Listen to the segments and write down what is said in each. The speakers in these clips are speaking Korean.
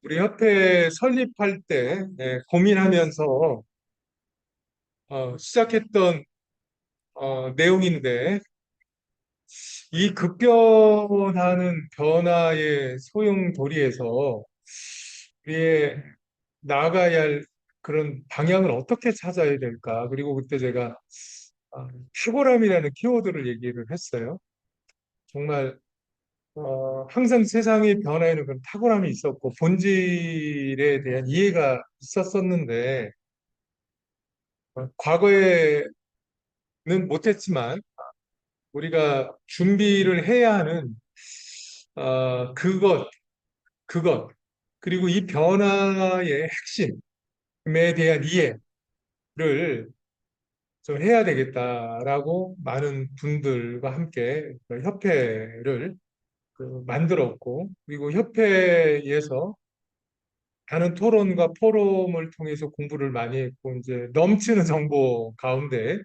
우리 협회 설립할 때 고민하면서 시작했던 내용인데 이 급변하는 변화의 소용돌이에서 우리의 나아가야 할 그런 방향을 어떻게 찾아야 될까? 그리고 그때 제가 탁월함이라는 키워드를 얘기를 했어요. 정말 항상 세상의 변화에는 그런 탁월함이 있었고 본질에 대한 이해가 있었었는데 과거에는 못했지만 우리가 준비를 해야 하는 그것 그리고 이 변화의 핵심에 대한 이해를 좀 해야 되겠다라고 많은 분들과 함께 그 협회를 만들었고 그리고 협회에서 많은 토론과 포럼을 통해서 공부를 많이 했고 이제 넘치는 정보 가운데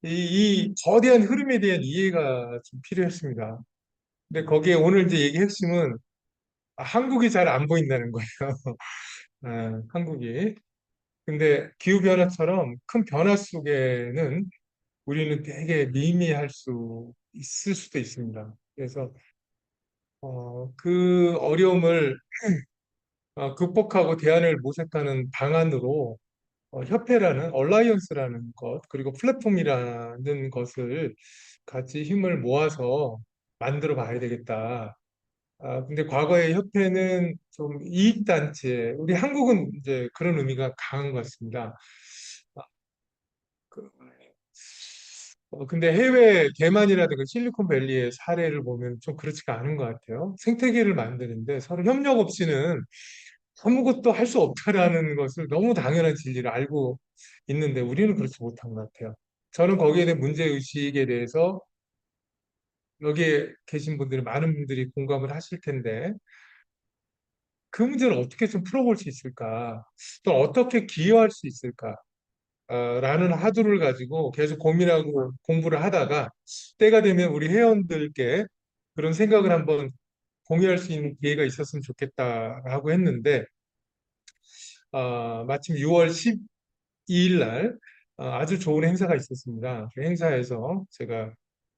이 거대한 흐름에 대한 이해가 좀 필요했습니다. 근데 거기에 오늘 이제 얘기 핵심은 한국이 잘 안 보인다는 거예요. 한국이. 근데 기후변화처럼 큰 변화 속에는 우리는 되게 미미할 수 있을 수도 있습니다. 그래서 그 어려움을 극복하고 대안을 모색하는 방안으로 협회라는 얼라이언스라는 것 그리고 플랫폼이라는 것을 같이 힘을 모아서 만들어 봐야 되겠다. 근데 과거의 협회는 좀 이익단체, 우리 한국은 이제 그런 의미가 강한 것 같습니다. 아, 그, 근데 해외 대만이라든가 실리콘밸리의 사례를 보면 좀 그렇지가 않은 것 같아요. 생태계를 만드는데 서로 협력 없이는 아무것도 할 수 없다라는 것을 너무 당연한 진리를 알고 있는데 우리는 그렇지 못한 것 같아요. 저는 거기에 대한 문제의식에 대해서 여기에 계신 분들이 많은 분들이 공감을 하실 텐데 그 문제를 어떻게 좀 풀어볼 수 있을까? 또 어떻게 기여할 수 있을까? 라는 화두를 가지고 계속 고민하고 공부를 하다가 때가 되면 우리 회원들께 그런 생각을 한번 공유할 수 있는 기회가 있었으면 좋겠다라고 했는데 마침 6월 12일 날 아주 좋은 행사가 있었습니다. 그 행사에서 제가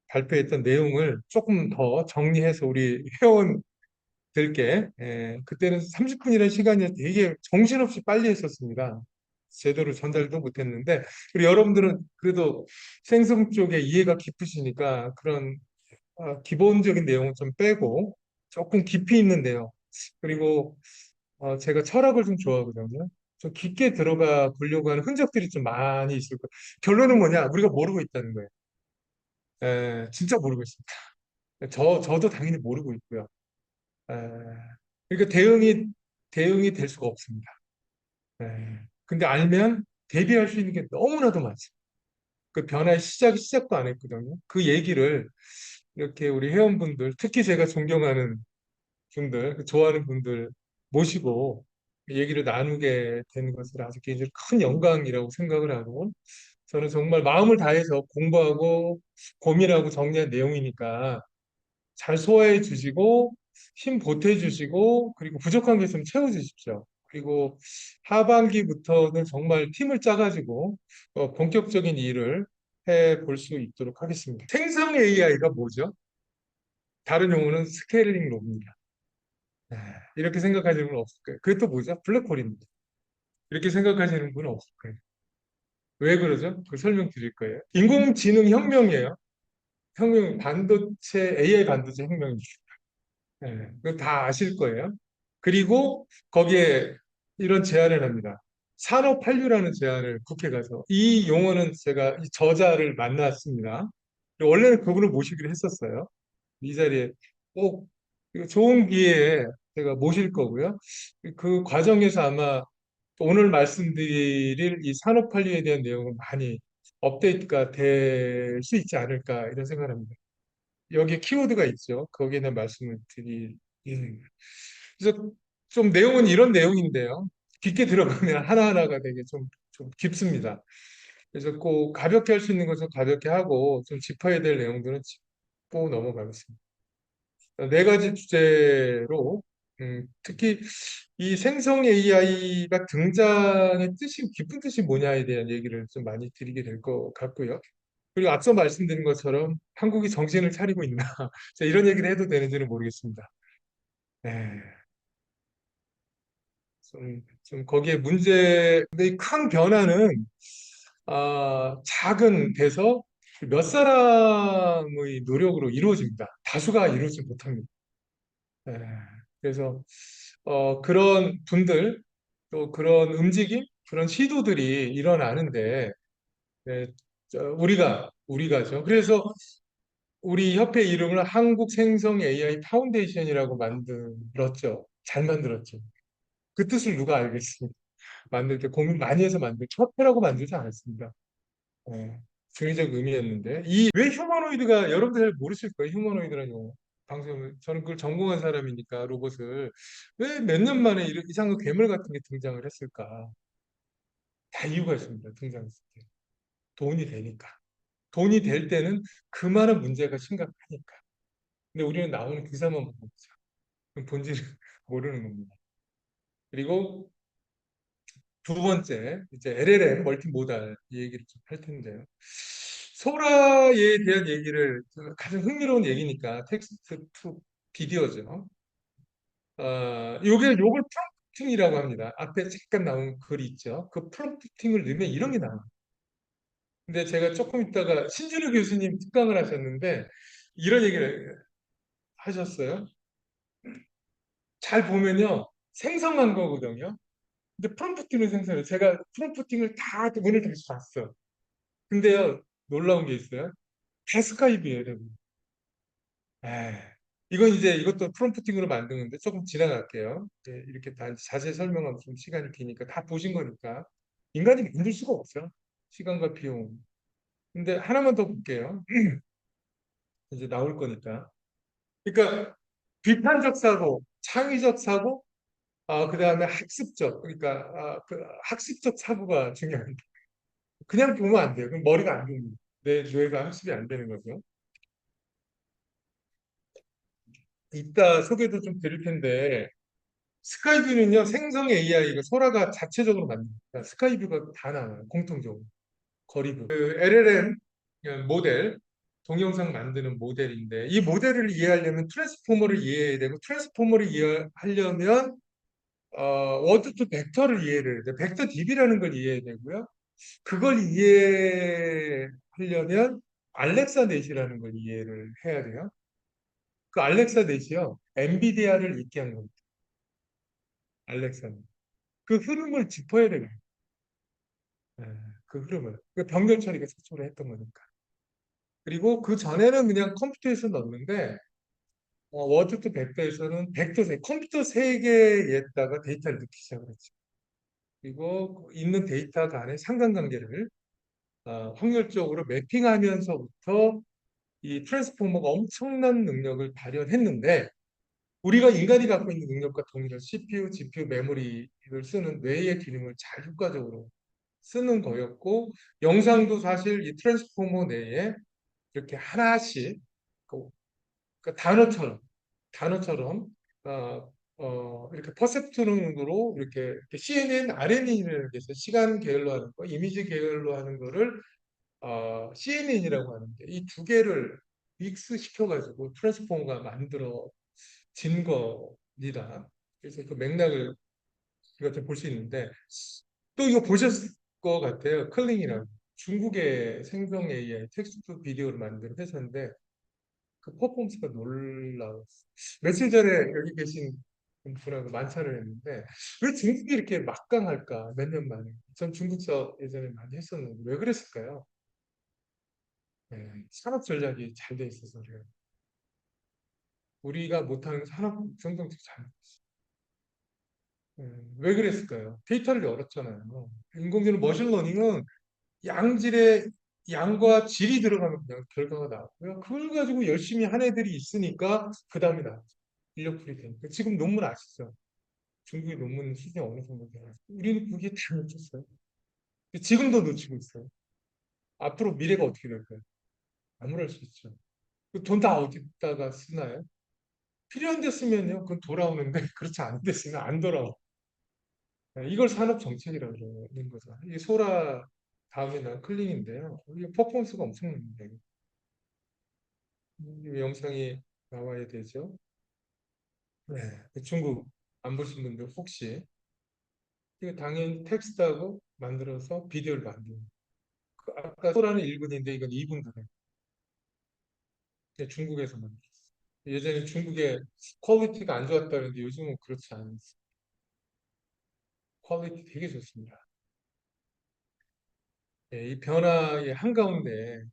발표했던 내용을 조금 더 정리해서 우리 회원들께 그때는 30분이라는 시간이 되게 정신없이 빨리 했었습니다. 제대로 전달도 못했는데 그리고 여러분들은 그래도 생성 쪽에 이해가 깊으시니까 그런 기본적인 내용은 좀 빼고 조금 깊이 있는 내용 그리고 제가 철학을 좀 좋아하거든요. 좀 깊게 들어가 보려고 하는 흔적들이 좀 많이 있을 거예요. 결론은 뭐냐? 우리가 모르고 있다는 거예요. 진짜 모르고 있습니다. 저도 당연히 모르고 있고요. 에, 그러니까 대응이 될 수가 없습니다. 근데 알면 대비할 수 있는 게 너무나도 많죠. 그 변화의 시작도 안 했거든요. 그 얘기를 이렇게 우리 회원분들, 특히 제가 존경하는 분들, 그 좋아하는 분들 모시고 얘기를 나누게 된 것을 아주 개인적으로 큰 영광이라고 생각을 하고 저는 정말 마음을 다해서 공부하고 고민하고 정리한 내용이니까 잘 소화해 주시고 힘 보태 주시고 그리고 부족한 게 있으면 채워 주십시오. 그리고 하반기부터는 정말 팀을 짜가지고 본격적인 일을 해 볼 수 있도록 하겠습니다. 생성 AI가 뭐죠? 다른 용어는 스케일링 로입니다. 네, 이렇게 생각하시는 분 없을 거예요. 그게 또 뭐죠? 블랙홀입니다. 이렇게 생각하시는 분은 없을 거예요. 왜 그러죠? 그 설명드릴 거예요. 인공지능 혁명이에요. 반도체, AI 반도체 혁명입니다. 네, 그거 다 아실 거예요. 그리고 거기에 이런 제안을 합니다. 산업 한류라는 제안을 국회 가서 이 용어는 제가 이 저자를 만났습니다. 원래는 그분을 모시기로 했었어요. 이 자리에 꼭 좋은 기회에 제가 모실 거고요. 그 과정에서 아마 오늘 말씀드릴 이 산업환류에 대한 내용은 많이 업데이트가 될 수 있지 않을까 이런 생각을 합니다. 여기에 키워드가 있죠. 거기에 대한 말씀을 드릴 예정입니다. 그래서 좀 내용은 이런 내용인데요. 깊게 들어가면 하나하나가 되게 좀 깊습니다. 그래서 꼭 가볍게 할 수 있는 것은 가볍게 하고 좀 짚어야 될 내용들은 짚고 넘어가겠습니다. 네 가지 주제로 특히 이 생성 AI가 등장의 뜻이, 깊은 뜻이 뭐냐에 대한 얘기를 좀 많이 드리게 될 것 같고요. 그리고 앞서 말씀드린 것처럼 한국이 정신을 차리고 있나. 자, 이런 얘기를 해도 되는지는 모르겠습니다. 네, 좀 거기에 근데 이 큰 변화는 작은 데서 몇 사람의 노력으로 이루어집니다. 다수가 이루지 못합니다. 네, 그래서 그런 분들 또 그런 움직임, 그런 시도들이 일어나는데 네, 우리가죠. 그래서 우리 협회 이름을 한국 생성 AI 파운데이션이라고 만들었죠. 잘 만들었죠. 그 뜻을 누가 알겠습니까? 만들 때 고민 많이 해서 협회라고 만들지 않았습니다. 어, 중의적 의미였는데 왜 휴머노이드가 여러분들 잘 모르실 거예요. 휴머노이드라는 용어. 방송을 저는 그걸 전공한 사람이니까 로봇을 왜 몇 년 만에 이상한 괴물 같은 게 등장을 했을까? 다 이유가 있습니다. 등장했을 때 돈이 되니까 돈이 될 때는 그 많은 문제가 심각하니까. 근데 우리는 나오는 기사만 보고 있죠. 그럼 본질을 모르는 겁니다. 그리고 두 번째, 이제 LLM 멀티모달 이 얘기를 좀 할 텐데요. 소라에 대한 얘기를 가장 흥미로운 얘기니까 텍스트 투 비디오죠. 요걸 프롬프팅이라고 합니다. 앞에 잠깐 나온 글이 있죠. 그 프롬프팅을 넣으면 이런 게 나와요. 근데 제가 조금 있다가 신준우 교수님 특강을 하셨는데 이런 얘기를 하셨어요. 잘 보면요. 생성한 거거든요. 근데 프롬프팅을 생성해요. 제가 프롬프팅을 다 문을 다시 봤어. 근데요, 놀라운 게 있어요. 다 스카이브예요, 대부분. 에이, 이건 이제 이것도 프롬프팅으로 만드는데 조금 지나갈게요. 예, 이렇게 다 자세히 설명하면 좀 시간이 기니까 다 보신 거니까. 인간이 만들 수가 없어요. 시간과 비용. 근데 하나만 더 볼게요. 이제 나올 거니까. 그러니까 비판적 사고, 창의적 사고, 그다음에 학습적. 그러니까 그 학습적 사고가 중요합니다. 그냥 보면 안 돼요. 그럼 머리가 안 됩니다. 내 뇌가 학습이 안 되는 거죠. 이따 소개도 좀 드릴 텐데 스카이뷰는요 생성 AI가 소라가 자체적으로 만듭니다. 스카이뷰가 다 나와요 공통적으로 거리뷰. 그 LLM 모델 동영상 만드는 모델인데 이 모델을 이해하려면 트랜스포머를 이해해야 되고 트랜스포머를 이해하려면 워드 투 벡터를 이해를 해야 돼요. 벡터 DB라는 걸 이해해야 되고요. 그걸 이해하려면 알렉사 넷이라는 걸 이해를 해야 돼요. 그 알렉사 넷이요 엔비디아를 있게 한 겁니다. 알렉사는. 그 흐름을 짚어야 되는 예, 그 흐름을. 그 병렬 처리가 최초로 했던 거니까. 그리고 그 전에는 그냥 컴퓨터에서 넣었는데 워드 투 벡터에서는 컴퓨터 세계에다가 데이터를 넣기 시작을 했죠. 그리고 있는 데이터 간의 상관관계를 확률적으로 매핑하면서부터 이 트랜스포머가 엄청난 능력을 발현했는데 우리가 인간이 갖고 있는 능력과 동일한 CPU, GPU, 메모리를 쓰는 뇌의 기능을 잘 효과적으로 쓰는 거였고 영상도 사실 이 트랜스포머 내에 이렇게 하나씩 그, 그 단어처럼 이렇게 퍼셉트론으로 이렇게 CNN, RNN이라는 게 있어요. 시간 계열로 하는 거, 이미지 계열로 하는 거를 CNN이라고 하는데 이 두 개를 믹스 시켜가지고 트랜스포머가 만들어진 겁니다. 그래서 그 맥락을 이렇게 볼 수 있는데 또 이거 보셨을 것 같아요. 클링이라고 중국의 생성 AI 텍스트 비디오를 만든 회사인데 그 퍼포먼스가 놀라웠어요. 며칠 전에 여기 계신 분하고 만찬을 했는데 왜 중국이 이렇게 막강할까? 몇 년 만에. 전 중국서 예전에 많이 했었는데 왜 그랬을까요? 산업 전략이 잘 돼 있어서 그래요. 우리가 못하는 산업 경쟁력 잘. 왜 그랬을까요? 데이터를 열었잖아요. 인공지능 머신러닝은 양질의 양과 질이 들어가면 그냥 결과가 나왔고요. 그걸 가지고 열심히 한 애들이 있으니까 그 다음에 나왔죠. 인력풀이 되니까. 지금 논문 아시죠? 중국의 논문 수준이 어느 정도 되나. 우리는 그게 다 놓쳤어요. 지금도 놓치고 있어요. 앞으로 미래가 어떻게 될까요? 아무럴 수 있죠. 그 돈 다 어디다가 쓰나요? 필요한 데 쓰면요, 그건 돌아오는데 그렇지 않은 데 쓰면 안 돌아오. 이걸 산업 정책이라고 그러는 거죠. 이게 소라 다음에 난 클링인데요. 이게 퍼포먼스가 엄청납니다. 이 영상이 나와야 되죠. 네. 중국 안 보신 분들 혹시 이거 당연히 텍스트하고 만들어서 비디오를 만드는. 아까 소라는 1분인데 이건 2분 들어요. 중국에서 만들었어요. 예전에 중국의 퀄리티가 안 좋았다는데 요즘은 그렇지 않습니다. 퀄리티 되게 좋습니다. 예, 이 변화의 한가운데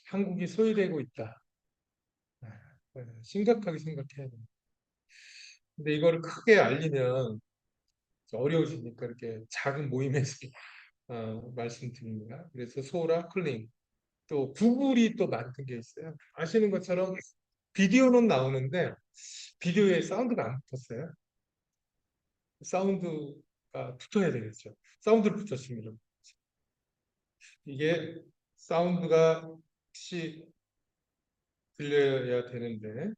한국이 소외되고 있다. 아, 심각하게 생각해야 됩니다. 근데 이거를 크게 알리면 어려우시니까 이렇게 작은 모임에서 말씀드립니다. 그래서 소라, 클링, 또 구글이 또 만든 게 있어요. 아시는 것처럼 비디오는 나오는데 비디오에 사운드가 안 붙었어요. 사운드가 붙어야 되겠죠. 사운드를 붙였습니다. 이게 사운드가 혹시 들려야 되는데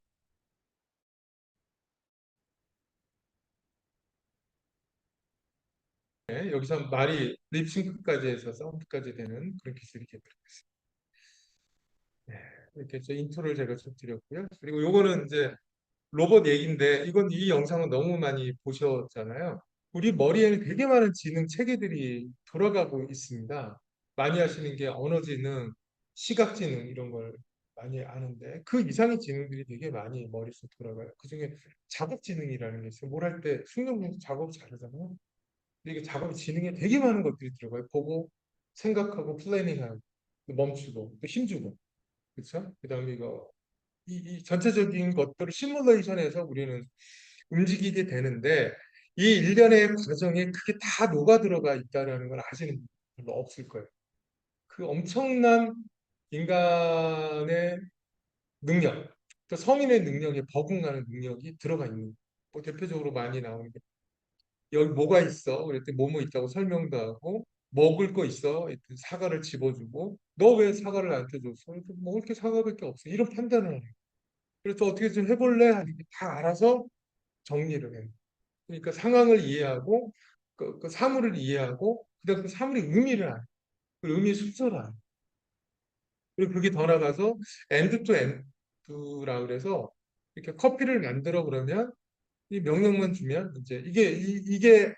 네, 여기서 말이 립싱크까지 해서 사운드까지 되는 그런 기술이 개발됐습니다. 네, 이렇게 저 인트로를 제가 좀 드렸고요. 그리고 요거는 이제 로봇 얘기인데 이건 이 영상은 너무 많이 보셨잖아요. 우리 머리에는 되게 많은 지능 체계들이 돌아가고 있습니다. 많이 하시는 게 언어 지능, 시각 지능 이런 걸 많이 아는데 그 이상의 지능들이 되게 많이 머릿속에 돌아가요. 그중에 작업 지능이라는 게 있어요. 뭘 할 때 숙련분도 작업 잘하잖아요. 근데 이게 작업 지능에 되게 많은 것들이 들어가요. 보고 생각하고 플래닝하고 멈추고 또 힘주고 그렇죠? 그다음에 이거 이 전체적인 것들을 시뮬레이션해서 우리는 움직이게 되는데 이 일련의 과정에 그게 다 녹아 들어가 있다라는 걸 아시는 분 별로 없을 거예요. 그 엄청난 인간의 능력, 또 성인의 능력에 버금가는 능력이 들어가 있는. 뭐 대표적으로 많이 나오는 게 여기 뭐가 있어? 그랬더니 뭐뭐 있다고 설명도 하고 먹을 거 있어? 그랬더니 사과를 집어주고 너 왜 사과를 나한테 줬어? 그랬더니 먹을 게 사과밖에 없어. 이런 판단을 해요. 그래서 어떻게 좀 해볼래? 하니까 다 알아서 정리를 해요. 그러니까 상황을 이해하고 그 사물을 이해하고 그다음 그 사물의 의미를 알아요. 그 의미의 순서를 알아요. 그리고 그게 더 나가서 엔드 투 엔드라 그래서 이렇게 커피를 만들어 그러면 이 명령만 주면 이제 이게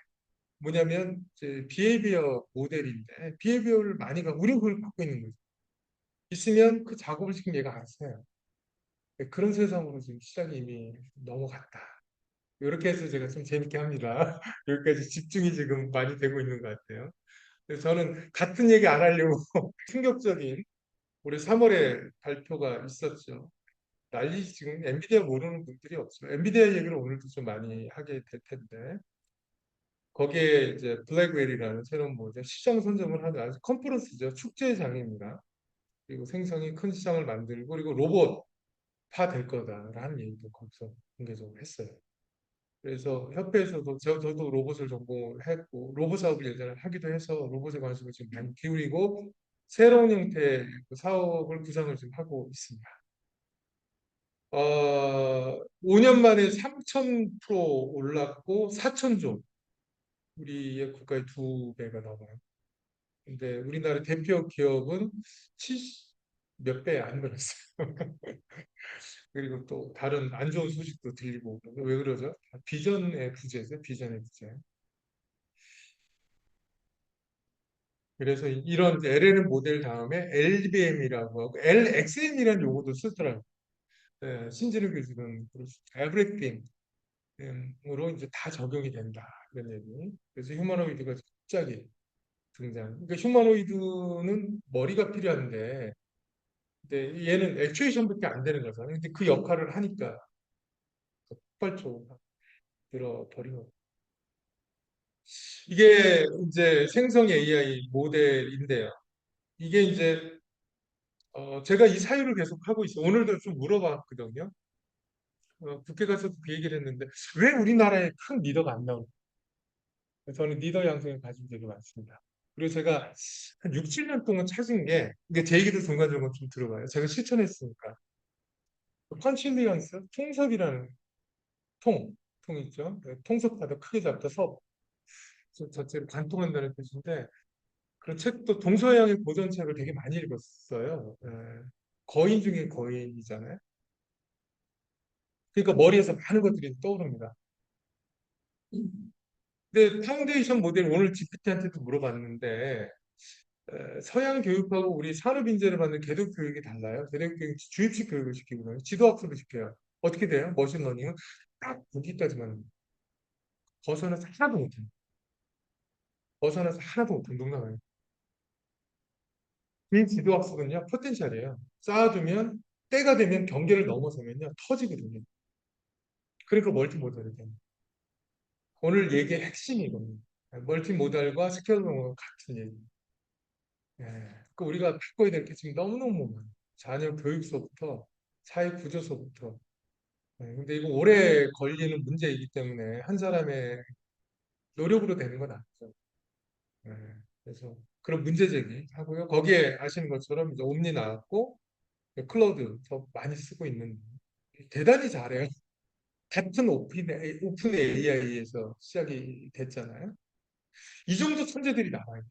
뭐냐면 이제 비헤이비어 모델인데 비헤이비어를 많이 가 우리 그걸 갖고 있는 거죠. 있으면 그 작업을 지금 얘가 알아서 해요. 그런 세상으로 지금 시작이 이미 넘어갔다. 이렇게 해서 제가 좀 재밌게 합니다. 여기까지 집중이 지금 많이 되고 있는 것 같아요. 그래서 저는 같은 얘기 안 하려고 충격적인 올해 3월에 발표가 있었죠. 난리 지금 엔비디아 모르는 분들이 없어요. 엔비디아 얘기를 오늘도 좀 많이 하게 될 텐데 거기에 이제 블랙웰이라는 새로운 모델 시장 선점을 하는 아주 컨퍼런스죠. 축제장입니다. 그리고 생성이 큰 시장을 만들고 그리고 로봇화 될 거다라는 얘기도 거기서 공개적으로 했어요. 그래서 협회에서도 저도 로봇을 전공했고 로봇 사업을 예전에 하기도 해서 로봇에 관심을 지금 많이 기울이고 새로운 형태의 그 사업을 구상을 지금 하고 있습니다. 5년 만에 3,000% 올랐고 4,000조 우리의 국가의 2배가 넘어요. 근데 우리나라 대표 기업은 70 몇 배 안 늘었어요. 그리고 또 다른 안 좋은 소식도 들리고 왜 그러죠? 비전의 부재죠. 비전의 부재. 그래서 이런 LLM 모델 다음에 LBM이라고 하고 LXM이라는 용어도 쓰더라고요. 예, 신지능 교수는 에브리띵으로 이제 다 적용이 된다. 그런 얘기. 그래서 휴머노이드가 갑자기 등장. 그러니까 휴머노이드는 머리가 필요한데 근데 얘는 액추에이션밖에 안 되는 거잖아요. 근데 그 역할을 하니까 폭발적으로 들어버린 거. 이게 이제 생성 AI 모델인데요. 이게 이제 제가 이 사유를 계속 하고 있어요. 오늘도 좀 물어봤거든요. 국회 가서도 그 얘기를 했는데 왜 우리나라에 큰 리더가 안 나오는지 저는 리더 양성을 가지고 되게 많습니다. 그리고 제가 한 6, 7년 동안 찾은 게 이게 제 얘기도 중간중간 좀 들어봐요. 제가 실천했으니까. 컨실리언스, 통섭이라는 통 있죠. 네, 통속하다 크게 잡다 섭 자체로 관통한다는 뜻인데 그런 책도 동서양의 고전책을 되게 많이 읽었어요. 거인 중에 거인이잖아요. 그러니까 머리에서 많은 것들이 떠오릅니다. 근데 파운데이션 모델 오늘 GPT한테도 물어봤는데 서양 교육하고 우리 산업 인재를 받는 개독 교육이 달라요. 개독 교육 주입식 교육을 시키고요. 지도학습을 시켜요. 어떻게 돼요? 머신러닝은 딱 거기까지만 벗어나서 하나도 못해요. 벗어나서 하나도 못해요. 농담아요. 이 지도학습은요, 포텐셜이에요. 쌓아두면 때가 되면 경계를 넘어서면요 터지거든요. 그러니까 멀티모달이 됩니다. 오늘 얘기의 핵심이 이겁니다. 멀티모달과 스케일러가 같은 얘기. 예. 그 우리가 바꿔야 될 게 지금 너무너무 많아요. 자녀 교육서부터 사회 구조서부터. 예. 근데 이거 오래 걸리는 문제이기 때문에 한 사람의 노력으로 되는 건 아니죠. 예. 그래서 그런 문제 제기하고요. 거기에 아시는 것처럼 이제 옴니 나왔고 클로드 더 많이 쓰고 있는 대단히 잘해요. 같은 오픈 AI에서 시작이 됐잖아요. 이 정도 천재들이 나와요.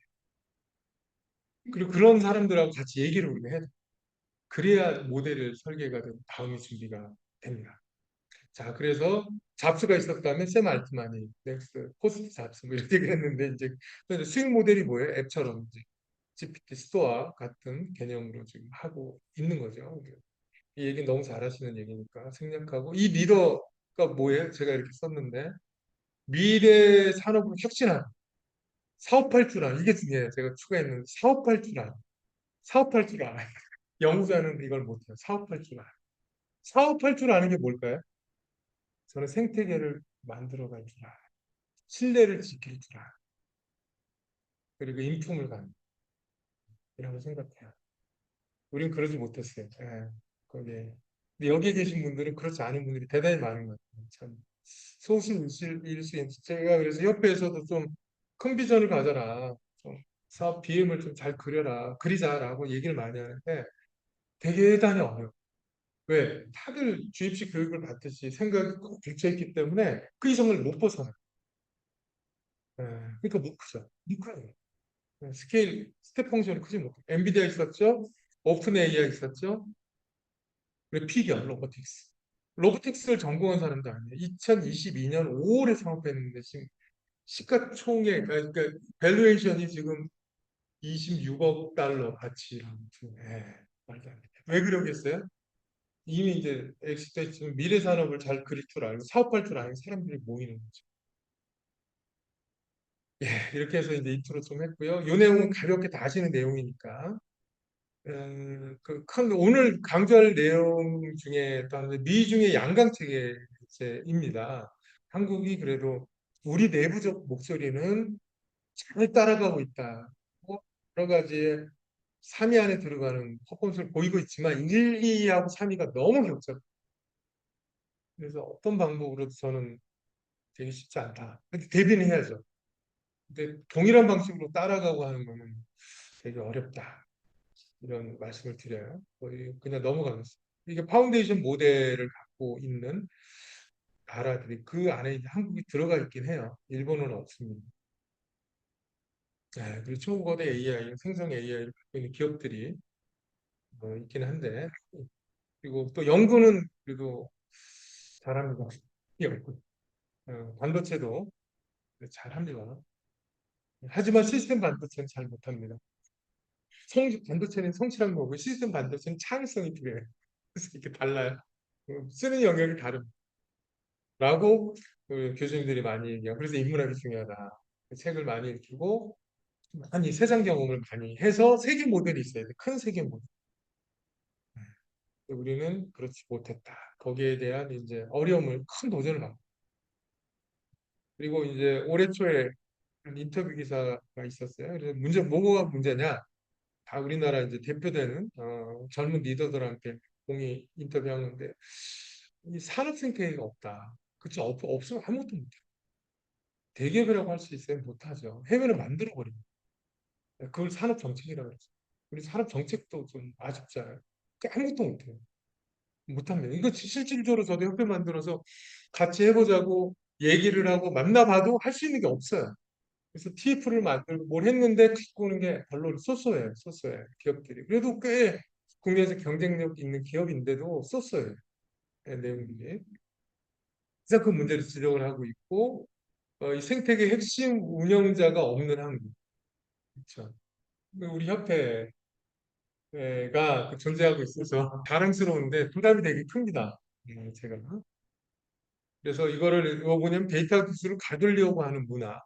그리고 그런 사람들하고 같이 얘기를 우리가 해야 돼. 그래야 모델을 설계가 되고 다음이 준비가 됩니다. 자, 그래서 잡스가 있었다면 샘 알트만이 넥스트, 포스트 잡스 뭐 이렇게 했는데 이제 수익 모델이 뭐예요? 앱처럼 이제 GPT 스토어 같은 개념으로 지금 하고 있는 거죠. 이 얘기 너무 잘하시는 얘기니까 생략하고 이 리더가 뭐예요? 제가 이렇게 썼는데 미래 산업으로 혁신하는 사업할 줄 아는 이게 중요해요. 제가 추가했는데 사업할 줄 아는 사업할 줄 알아요. 연구자는 이걸 못해요. 사업할 줄 알아요. 사업할 줄 아는 게 뭘까요? 저는 생태계를 만들어갈 줄 알아요. 신뢰를 지킬 줄 알아요. 그리고 인품을 갖는 이라고 생각해요. 우린 그러지 못했어요. 예, 거기에. 근데 여기에 계신 분들은 그렇지 않은 분들이 대단히 많은 것 같아요. 참 소수일 수 있는 제가 그래서 협회에서도 좀 큰 비전을 가져라. 좀 사업 BM을 좀 잘 그려라. 그리자라고 얘기를 많이 하는데 대단히 어려워요. 왜? 다들 주입식 교육을 받듯이 생각이 꼭 객체있기 때문에 그 이성을 못 벗어나요. 예, 그러니까 못 크죠. 못 커요. 스케일, 스텝 펑션이 크지 못해. 엔비디아 있었죠? 오픈 AI 있었죠? 그리고 피겨, 로보틱스. 로보틱스를 전공한 사람도 아니에요. 2022년 5월에 창업했는데 지금 시가총액, 그러니까 밸류에이션이 지금 26억 달러 가치라고. 예, 말도 안 돼. 왜 그러겠어요? 이미 이제 엑시트 지금 미래 산업을 잘 그릴 줄 알고 사업할 줄 아는 사람들이 모이는 거죠. 예, 이렇게 해서 이제 인트로 좀 했고요. 이 내용은 가볍게 다 아시는 내용이니까. 그 오늘 강조할 내용 중에 또한 미중의 양강 체계입니다. 한국이 그래도 우리 내부적 목소리는 잘 따라가고 있다. 여러 가지 3위 안에 들어가는 퍼포먼스를 보이고 있지만 1, 2하고 3위가 너무 격차. 그래서 어떤 방법으로도 저는 되게 쉽지 않다. 근데 대비는 해야죠. 근데 동일한 방식으로 따라가고 하는 거는 되게 어렵다. 이런 말씀을 드려요. 거의 그냥 넘어가겠습니다. 이게 파운데이션 모델을 갖고 있는 나라들이 그 안에 이제 한국이 들어가 있긴 해요. 일본은 없습니다. 네, 그리고 초고대 AI, 생성 AI를 갖고 있는 기업들이 있긴 한데 그리고 또 연구는 그래도 잘합니다. 연구. 반도체도 잘합니다. 하지만 시스템 반도체는 잘 못합니다. 반도체는 성실한 거고 시스템 반도체는 창의성이 필요해요. 그래서 이렇게 달라요. 쓰는 영역이 다릅니다. 라고 그 교수님들이 많이 얘기하고 그래서 인문학이 중요하다. 그 책을 많이 읽히고 많이 세상 경험을 많이 해서 세계 모델이 있어야 돼. 큰 세계 모델. 우리는 그렇지 못했다. 거기에 대한 이제 어려움을 큰 도전을 받고 그리고 이제 올해 초에 한 인터뷰 기사가 있었어요. 그래서 뭐가 문제냐? 다 우리나라 이제 대표되는 젊은 리더들한테 공이 인터뷰한 건데 이 산업 생태계가 없다. 그치 없으면 아무것도 못해. 대기업이라고 할 수 있어요? 못하죠. 해외를 만들어버립니다. 그걸 산업 정책이라고 그러죠. 우리 산업 정책도 좀 아쉽잖아요. 아무것도 못해요. 못합니다. 이거 실질적으로 저도 협회 만들어서 같이 해보자고 얘기를 하고 만나봐도 할 수 있는 게 없어요. 그래서 TF를 만들고 뭘 했는데 갖고 오는 게 별로 쏘쏘해요. 쏘쏘해 기업들이. 그래도 꽤 국내에서 경쟁력 있는 기업인데도 쏘쏘해요. 내용들이. 그래서 그 문제를 지적을 하고 있고 이 생태계 핵심 운영자가 없는 한국. 그렇죠. 우리 협회가 그 존재하고 있어서 자랑스러운데 부담이 되게 큽니다. 제가. 그래서 이거를 뭐냐면 데이터 기술을 가두려고 하는 문화,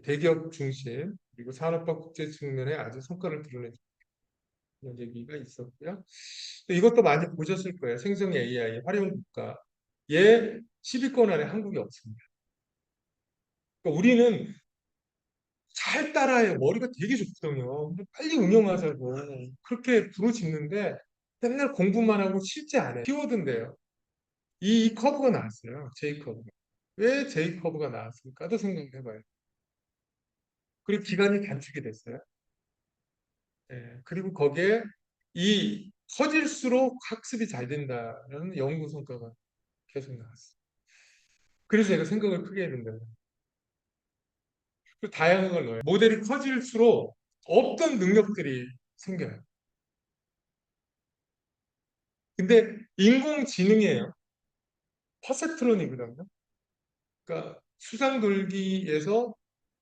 대기업 중심, 그리고 산업화 국제 측면에 아주 성과를 드러낸 그런 얘기가 있었고요. 또 이것도 많이 보셨을 거예요. 생성 AI 활용 국가에 10위권 안에 한국이 없습니다. 그러니까 우리는 잘 따라해요. 머리가 되게 좋거든요. 근데 빨리 응용하자고 그렇게 부르짖는데 맨날 공부만 하고 실제 안 해요. 키워드인데요. 이 커브가 나왔어요. J 커브가. 왜 J 커브가 나왔을까도 생각해봐요. 그리고 기간이 단축이 됐어요. 예, 그리고 거기에 이 커질수록 학습이 잘 된다는 연구 성과가 계속 나왔어요. 그래서 제가 생각을 크게 했는데 그 다양한 걸 넣어요. 모델이 커질수록 없던 능력들이 생겨요. 근데 인공지능이에요. 퍼셉트론이거든요. 그러니까 수상돌기에서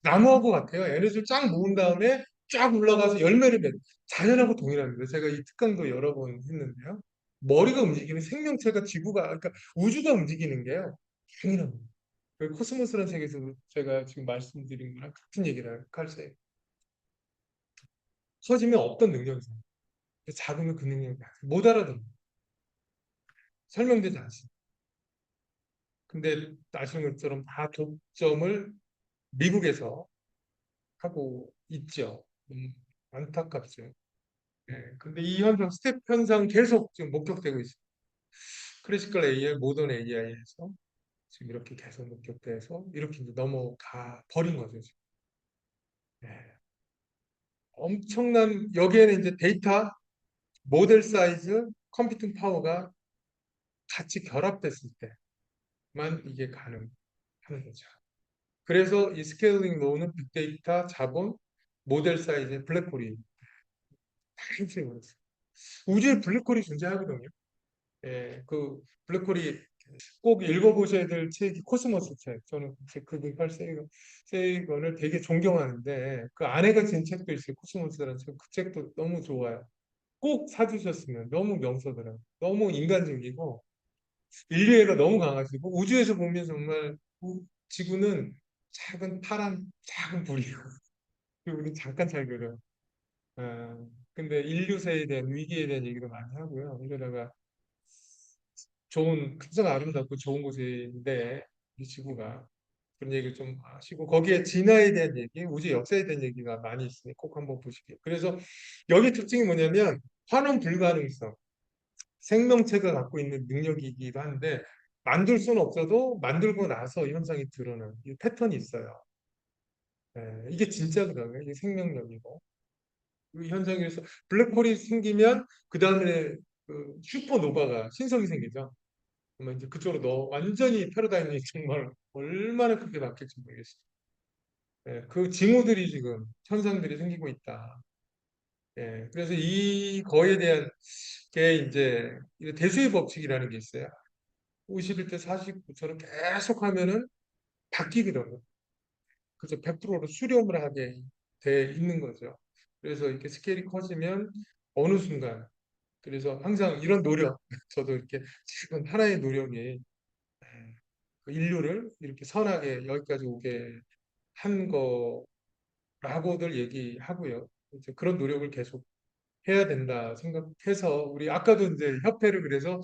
나무하고 같아요. 에너지를 쫙 모은 다음에 쫙 올라가서 열매를 맺는 자연하고 동일합니다. 제가 이 특강도 여러 번 했는데요. 머리가 움직이는 생명체가 지구가 그러니까 우주가 움직이는 게요. 당연합니다. 그 코스모스라는 책에서 제가 지금 말씀드린 거랑 같은 얘기를 해요. 칼세. 커지면 없던 능력이 생겨요. 작으면 그 능력이 못 알아듣는 설명되지 않습니다. 근데 아시는 것처럼 다 독점을 미국에서 하고 있죠. 안타깝죠. 예, 근데 이 현상, 스텝 현상 계속 지금 목격되고 있어요. 클래시컬 AI, 모던 AI에서 지금 이렇게 계속 목격돼서 이렇게 이제 넘어가 버린 거죠. 지금. 예. 엄청난 여기에는 이제 데이터, 모델 사이즈, 컴퓨팅 파워가 같이 결합됐을 때만 이게 가능하는 거죠. 그래서 이 스케일링 로우는 빅데이터, 자본, 모델 사이즈의 블랙홀이 다 hình成어요 우주에 블랙홀이 존재하거든요. 예, 그 블랙홀이 꼭 읽어보셔야 될 책이 코스모스 책. 저는 그칼 세이건을 되게 존경하는데 그 아내가 진 책도 있어요. 코스모스라는 책. 그 책도 너무 좋아요. 꼭 사주셨으면 너무 명서더라고요. 너무 인간적이고 인류애가 너무 강하시고 우주에서 보면 정말 지구는 작은 파란 작은 불이고 그리고 우리 잠깐 살거든. 아, 근데 인류세에 대한 위기에 대한 얘기도 많이 하고요. 이러다가 좋은 가장 아름답고 좋은 곳인데 이 지구가 그런 얘기를 좀 하시고 거기에 진화에 대한 얘기, 우주 역사에 대한 얘기가 많이 있으니 꼭 한번 보시게요. 그래서 여기 특징이 뭐냐면 환원 불가능성, 생명체가 갖고 있는 능력이기도 한데 만들 수는 없어도 만들고 나서 현상이 드러나는 이 패턴이 있어요. 예, 이게 진짜더라고요. 이게 생명력이고. 이 현상에서 블랙홀이 생기면 그 다음에 그 슈퍼노바가 신성이 생기죠. 그러면 이제 그쪽으로 완전히 패러다임이 정말 얼마나 크게 바뀔지 모르겠어요. 예, 그 징후들이 지금 현상들이 생기고 있다. 예, 그래서 이 거에 대한 게 이제 대수의 법칙이라는 게 있어요. 51대 49처럼 계속 하면은 바뀌거든요. 그래서 100%로 수렴을 하게 돼 있는 거죠. 그래서 이렇게 스케일이 커지면 어느 순간 그래서 항상 이런 노력 저도 이렇게 지금 하나의 노력이 그 인류를 이렇게 선하게 여기까지 오게 한 거라고들 얘기하고요. 이제 그런 노력을 계속 해야 된다 생각해서 우리 아까도 이제 협회를 그래서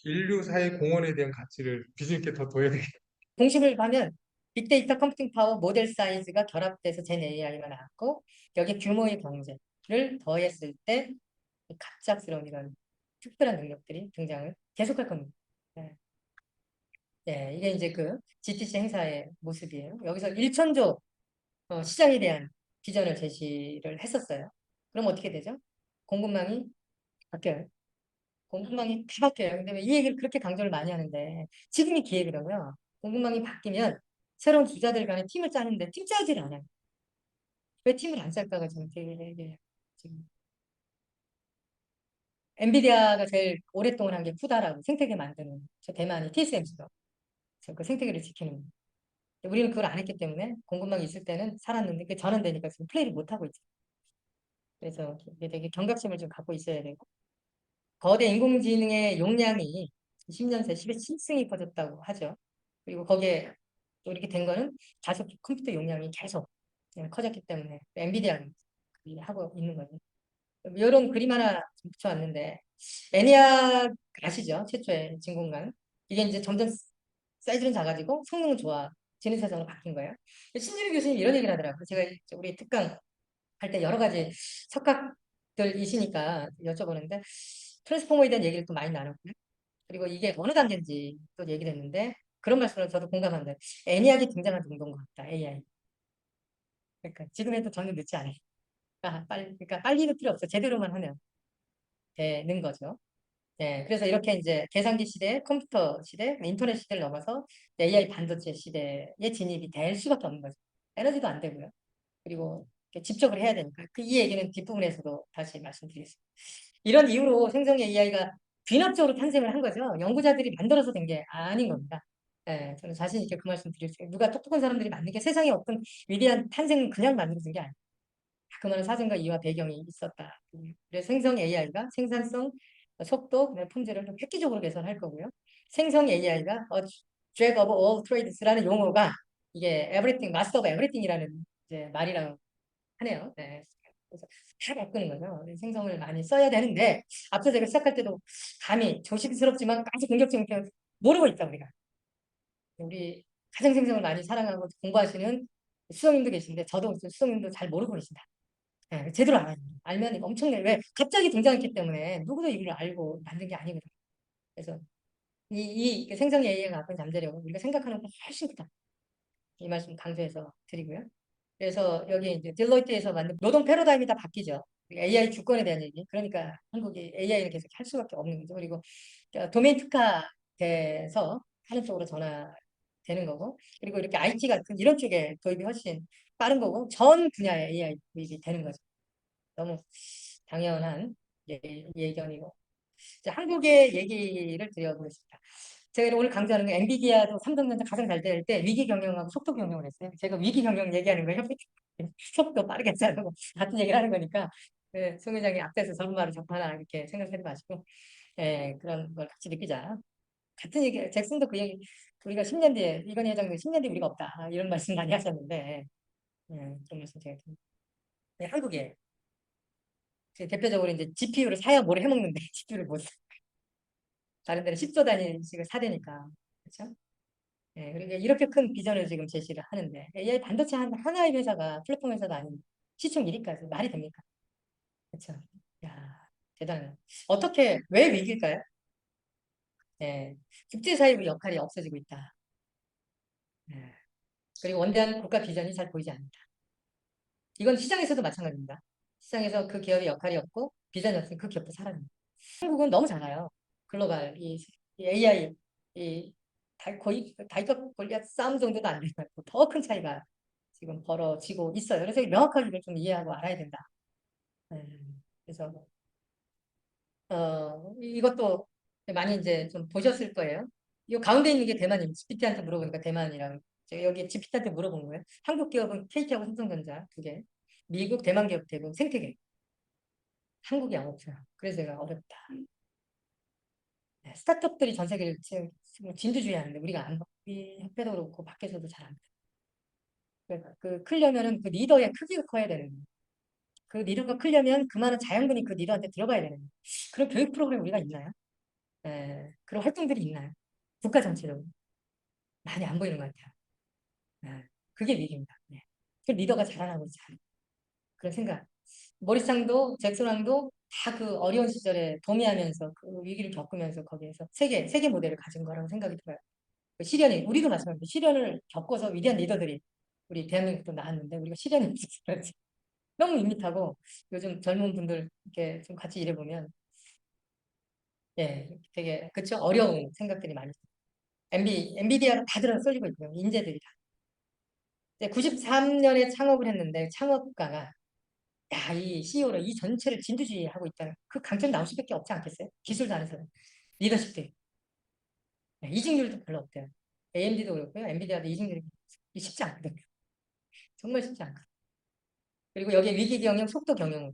인류 사회 공헌에 대한 가치를 빚을 게 더 둬야 되겠다. 공식을 가면 빅데이터 컴퓨팅 파워 모델 사이즈가 결합돼서 젠 AI가 나왔고 여기 규모의 경제를 더했을 때 갑작스러운 이런 특별한 능력들이 등장을 계속할 겁니다. 네. 네, 이게 이제 그 GTC 행사의 모습이에요. 여기서 1천조 시장에 대한 비전을 제시를 했었어요. 그럼 어떻게 되죠? 공급망이 바뀌어요. 공급망이 다 바뀌어요. 근데 왜 이 얘기를 그렇게 강조를 많이 하는데 지금이 기회더라고요. 공급망이 바뀌면 새로운 기자들 간에 팀을 짜는데 팀 짜지를 않아요. 왜 팀을 안 짤까가 지금 되게 지금 엔비디아가 제일 오랫동안 한 게 쿠다라고 생태계 만드는 저 대만이 TSMC죠. 그 생태계를 지키는 거. 우리는 그걸 안 했기 때문에 공급망이 있을 때는 살았는데 그 전환되니까 지금 플레이를 못 하고 있죠. 그래서 이게 되게 경각심을 좀 갖고 있어야 되고 거대 인공지능의 용량이 10년 새 17승이 퍼졌다고 하죠. 그리고 거기에 또 이렇게 된 거는 가속 컴퓨터 용량이 계속 커졌기 때문에 엔비디아가 하고 있는 거죠. 이런 그림 하나 좀 붙여왔는데 애니악 아시죠? 최초의 진공관. 이게 이제 점점 사이즈는 작아지고 성능은 좋아지는 세상으로 바뀐 거예요. 신진우 교수님 이런 얘기를 하더라고요. 제가 이제 우리 특강 할 때 여러 가지 석학들이시니까 여쭤보는데 트랜스포머에 대한 얘기를 또 많이 나눴고요. 그리고 이게 어느 단계인지 또 얘기를 했는데 그런 말씀을 저도 공감한다. 애니악이 등장한 정도인 것 같다. AI. 그러니까 지금 해도 전혀 늦지 않아요. 그러니까 빨리는 필요 없어. 제대로만 하면 되는 거죠. 네, 그래서 이렇게 이제 계산기 시대, 컴퓨터 시대, 인터넷 시대를 넘어서 AI 반도체 시대에 진입이 될 수밖에 없는 거죠. 에너지도 안 되고요. 그리고 이렇게 집적을 해야 되니까. 이 얘기는 뒷부분에서도 다시 말씀드리겠습니다. 이런 이유로 생성 AI가 귀납적으로 탄생을 한 거죠. 연구자들이 만들어서 된 게 아닌 겁니다. 네, 저는 자신 있게 그 말씀 드릴 수 있어요. 누가 똑똑한 사람들이 만든 게 세상에 어떤 위대한 탄생은 그냥 만들어진 게 아니에요. 그만한 사정과 이유와 배경이 있었다. 그래서 생성 AI가 생산성, 속도, 그다음에 품질을 좀 획기적으로 개선할 거고요. 생성 AI가 Jack of all trades라는 용어가 이게 everything, master of everything이라는 이제 말이라고 하네요. 네. 그래서 다 바꾸는 거죠. 생성을 많이 써야 되는데 앞서 제가 시작할 때도 감히 조심스럽지만 아주 공격적인 모르고 있다 우리가. 우리 가정 생성을 많이 사랑하고 공부하시는 수성님도 계신데 저도 수성님도 잘 모르고 계신다. 네, 제대로 알아요. 알면 엄청나게 왜 갑자기 등장했기 때문에 누구도 이걸 알고 만든 게 아니거든요. 그래서 이 생성 AI가 갖고 있는 잠재력은 우리가 생각하는 것보다 훨씬 크다. 이 말씀 강조해서 드리고요. 그래서 여기 이제 딜로이트에서 만든 노동 패러다임이 다 바뀌죠. AI 주권에 대한 얘기. 그러니까 한국이 AI를 계속 할 수밖에 없는 거죠. 그리고 도메인 특화돼서 하는 쪽으로 전화되는 거고, 그리고 이렇게 IT 같은 이런 쪽에 도입이 훨씬 빠른 거고, 전 분야의 AI 도입이 되는 거죠. 너무 당연한 예견이고. 자, 한국의 얘기를 드려보겠습니다. 제가 오늘 강조하는 게 엔비디아도 삼성전자 가장 잘 될 때 위기 경영하고 속도 경영을 했어요. 제가 위기 경영 얘기하는 거예요. 속도 빠르게 짜고 같은 얘기를 하는 거니까 네, 송 회장이 앞에서 젊은 말을 접하나 이렇게 생각하지 마시고 그런 걸 같이 느끼자. 같은 얘기, 잭슨도 그 얘기 우리가 10년 뒤에 이건희 회장도 10년 뒤에 우리가 없다 이런 말씀 많이 하셨는데 그런 말씀 제가 한국에 대표적으로 이제 GPU를 사야 뭘 해먹는데 GPU를 못 사. 다른 데는 10조 단위씩을 사대니까. 그렇죠? 네, 그러니까 이렇게 큰 비전을 지금 제시를 하는데 AI 반도체 하나의 회사가 플랫폼 회사도 아닌 시총 1위까지 말이 됩니까? 그렇죠? 야, 대단해요. 어떻게 왜 위기일까요? 네, 국제사회의 역할이 없어지고 있다. 네, 그리고 원대한 국가 비전이 잘 보이지 않는다. 이건 시장에서도 마찬가지입니다. 시장에서 그 기업의 역할이 없고 비전이 없으면 그 기업도 사라집니다. 한국은 너무 작아요. 글로벌 이 AI 이 거의 다이격 골리앗 싸움 정도도 안 되고 더 큰 차이가 지금 벌어지고 있어요. 그래서 명확하게 이걸 좀 이해하고 알아야 된다. 그래서 이것도 많이 이제 좀 보셨을 거예요. 이 가운데 있는 게 대만입니다. GPT한테 물어보니까 대만이랑 제가 여기 GPT한테 물어본 거예요. 한국 기업은 KT하고 삼성전자 두 개, 미국 대만 기업 대부분 생태계, 한국이 없어요. 그래서 제가 어렵다. 네, 스타트업들이 전 세계를 지금 진두지휘하는데 우리가 안, 우리 협회도 그렇고 밖에서도 잘 안 돼. 그 크려면은 그 리더의 크기가 커야 되는 거예요. 그 리더가 크려면 그 많은 자양분이 그 리더한테 들어가야 되는 거예요. 그런 교육 프로그램 우리가 있나요? 그런 활동들이 있나요? 국가 전체적으로 많이 안 보이는 것 같아요. 그게 위기입니다. 네. 그 리더가 잘하고 잘 그런 생각. 모리상도 잭슨왕도 다 그 어려운 시절에 도미하면서 그 위기를 겪으면서 거기에서 세계 모델을 가진 거라고 생각이 들어요. 그 시련이 우리도 마찬가지로 시련을 겪어서 위대한 리더들이 우리 대한민국도 나왔는데 우리가 시련이 없어서 너무 밋밋하고 요즘 젊은 분들 이렇게 좀 같이 일해보면 예, 되게 그쵸 어려운 생각들이 많이. 엔비디아가 다 들어 쏠리고 있고요. 인재들이 다. 93년에 창업을 했는데 창업가가 야, 이 CEO로 이 전체를 진두지휘하고 있다는 그 강점 나올 수밖에 없지 않겠어요? 기술도 안에서 리더십도 있고. 네, 이직률도 별로 없대요. AMD도 그렇고요. 엔비디아도 이직률이 쉽지 않거든요. 정말 쉽지 않거든요. 그리고 여기에 위기 경영, 속도 경영,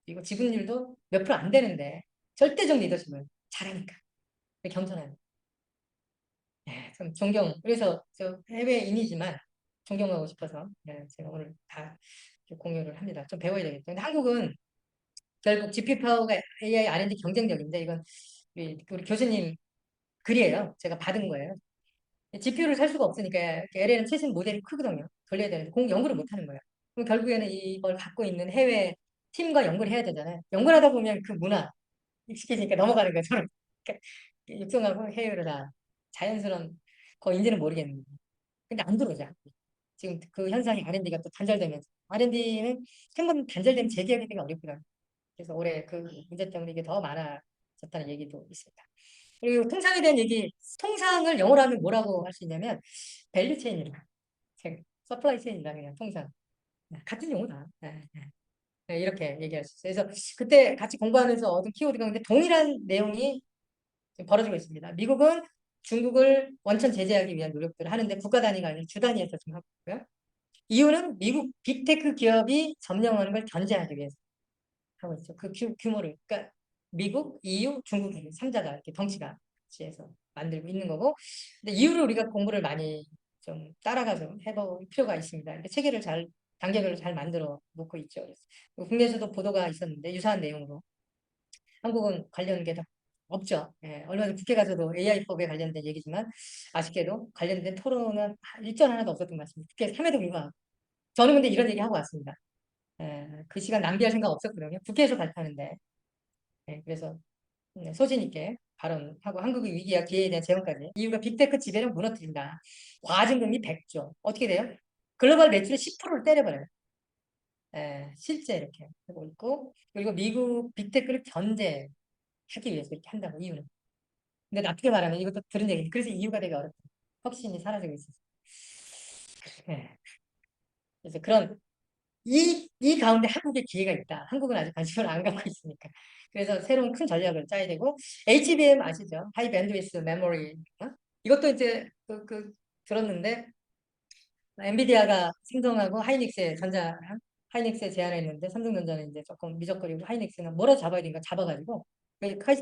그리고 지분율도 몇 프로 안 되는데 절대적 리더십을 잘하니까 겸손한. 네, 참 존경. 그래서 저 해외인이지만 존경하고 싶어서 네, 제가 오늘 다 이렇게 공유를 합니다. 좀 배워야 되겠죠. 근데 한국은 결국 GP 파워가 AI R&D 경쟁력인데 이건 우리 교수님 글이에요. 제가 받은 거예요. GPU를 살 수가 없으니까 LLM 최신 모델이 크거든요. 돌려야 되는데 공 연구를 못 하는 거예요. 그럼 결국에는 이걸 갖고 있는 해외 팀과 연구를 해야 되잖아요. 연구를 하다 보면 그 문화 익숙해지니까 넘어가는 거예요. 저는 그러니까 육성하고 해외로 다 자연스러운 거인지는 모르겠는데. 근데 안 들어오죠. 지금 그 현상이 R&D가 또 단절되면서 R&D는 한 번 단절되면 재기하기가 어렵거든요. 그래서 올해 그 문제 때문에 이게 더 많아졌다는 얘기도 있습니다. 그리고 통상에 대한 얘기, 통상을 영어로 하면 뭐라고 할 수 있냐면 밸류 체인이라, 서플라이 체인이라 그냥 통상 같은 용어다. 네, 네. 네, 이렇게 얘기할 수 있어요. 그래서 그때 같이 공부하면서 얻은 키워드가 근데 동일한 내용이 지금 벌어지고 있습니다. 미국은 중국을 원천 제재하기 위한 노력들을 하는데 국가 단위가 아니라 주 단위에서 지금 하고 있고요. 이유는 미국 빅테크 기업이 점령하는 걸 견제하기 위해서 하고 있죠. 그 규모를. 그러니까 미국, EU, 중국 3자가 이렇게 덩치가 같이 해서 만들고 있는 거고. 근데 이유를 우리가 공부를 많이 좀 따라가서 해볼 필요가 있습니다. 이렇게 체계를 잘 단계별로 잘 만들어 놓고 있죠. 그래서 국내에서도 보도가 있었는데 유사한 내용으로 한국은 관련 게 다 없죠. 예, 얼마 전 국회 가서도 AI법에 관련된 얘기지만 아쉽게도 관련된 토론은 일전 하나도 없었던 것 같습니다. 국회 3회도 불구하고. 저는 근데 이런 얘기 하고 왔습니다. 그 시간 낭비할 생각 없었거든요. 국회에서 발표하는데. 그래서 소신 있게 발언하고 한국의 위기와 기회에 대한 제언까지. 이유가 빅테크 지배를 무너뜨린다. 과징금이 100조. 어떻게 돼요? 글로벌 매출의 10%를 때려버려요. 실제 이렇게 하고 있고. 그리고 미국 빅테크를 견제하기 위해서 이렇게 한다고 이유는. 근데 나쁘게 말하면 이것도 들은 얘기. 그래서 이유가 되게 어렵다. 혁신이 사라지고 있어서. 예. 그래서 그런 이 가운데 한국의 기회가 있다. 한국은 아직 관심을 안 갖고 있으니까. 그래서 새로운 큰 전략을 짜야 되고, HBM 아시죠? 하이 밴드위스 메모리. 이것도 이제 들었는데, 엔비디아가 생성하고 하이닉스에 제안했는데, 삼성전자는 이제 조금 미적거리고, 하이닉스는 뭐라 잡아야 되니까 잡아가지고,